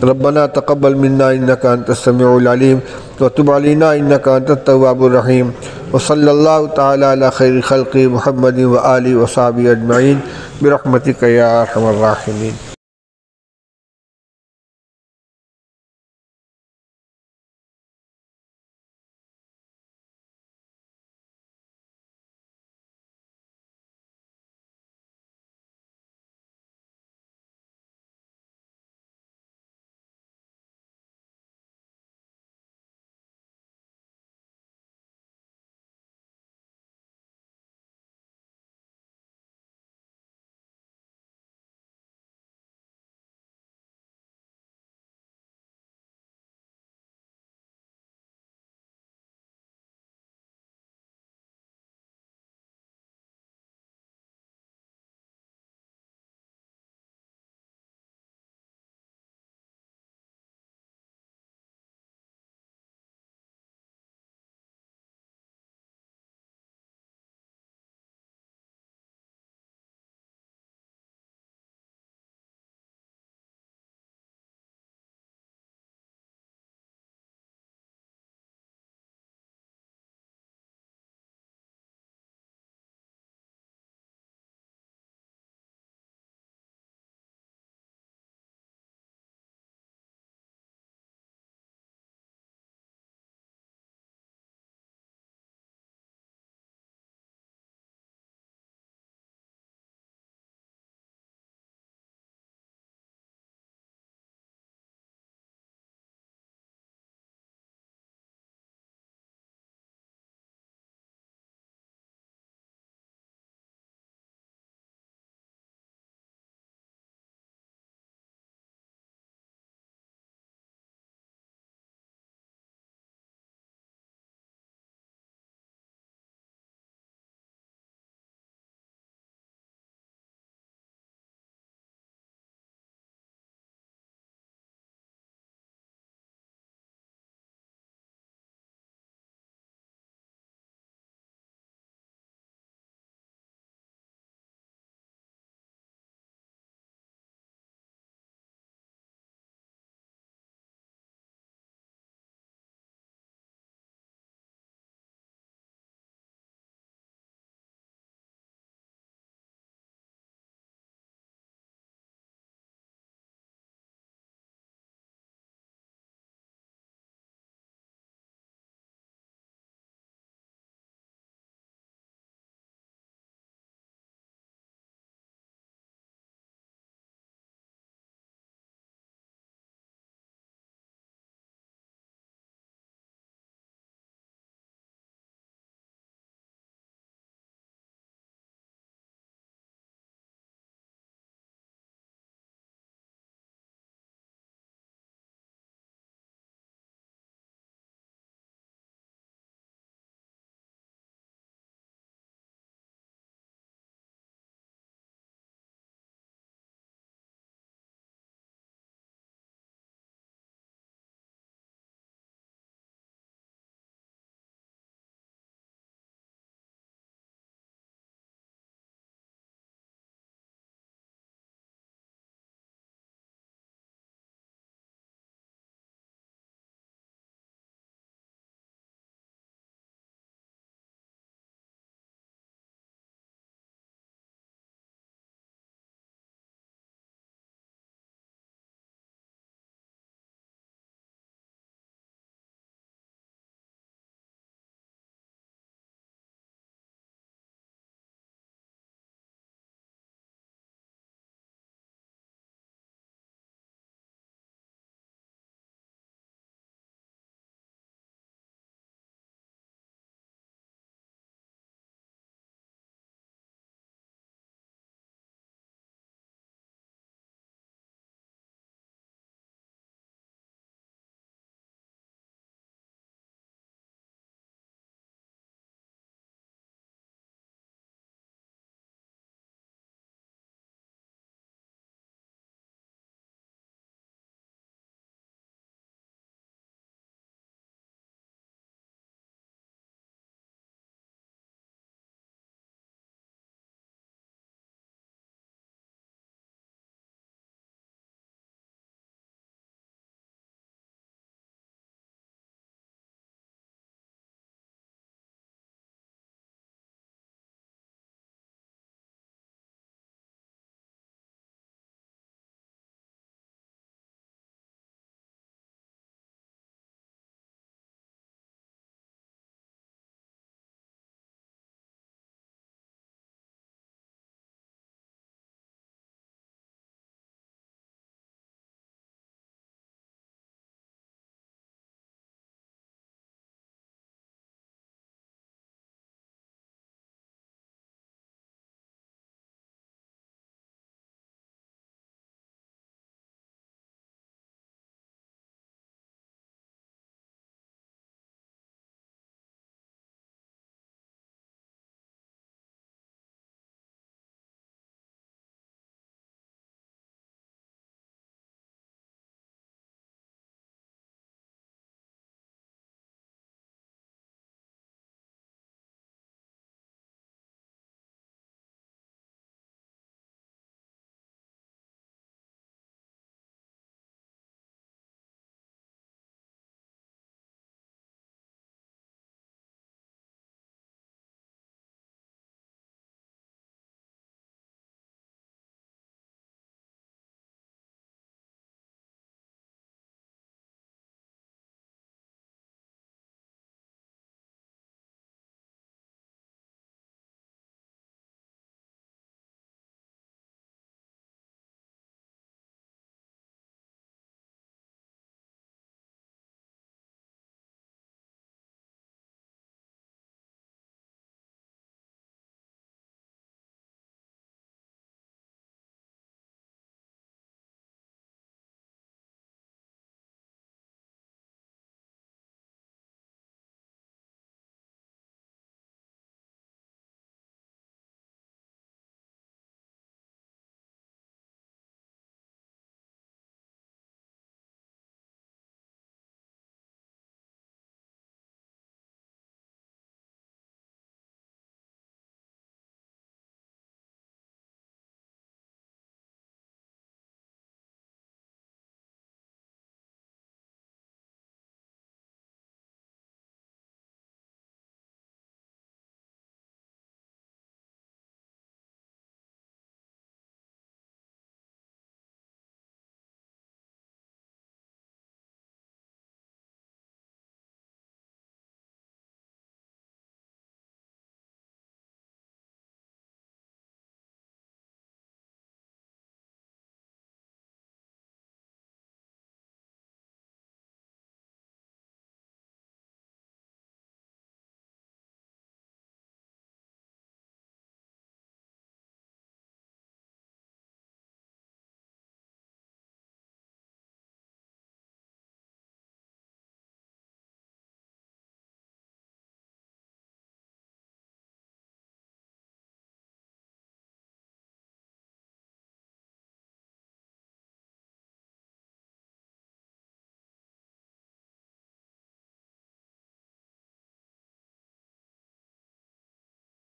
ربنا تقبل منا انک انت السمیع العلیم وتب علینا انک انت التواب الرحیم، وصلی اللہ تعالی علی خیر خلق محمد وآلہ وصحبہ اجمعین برحمتک یا ارحم الراحمین۔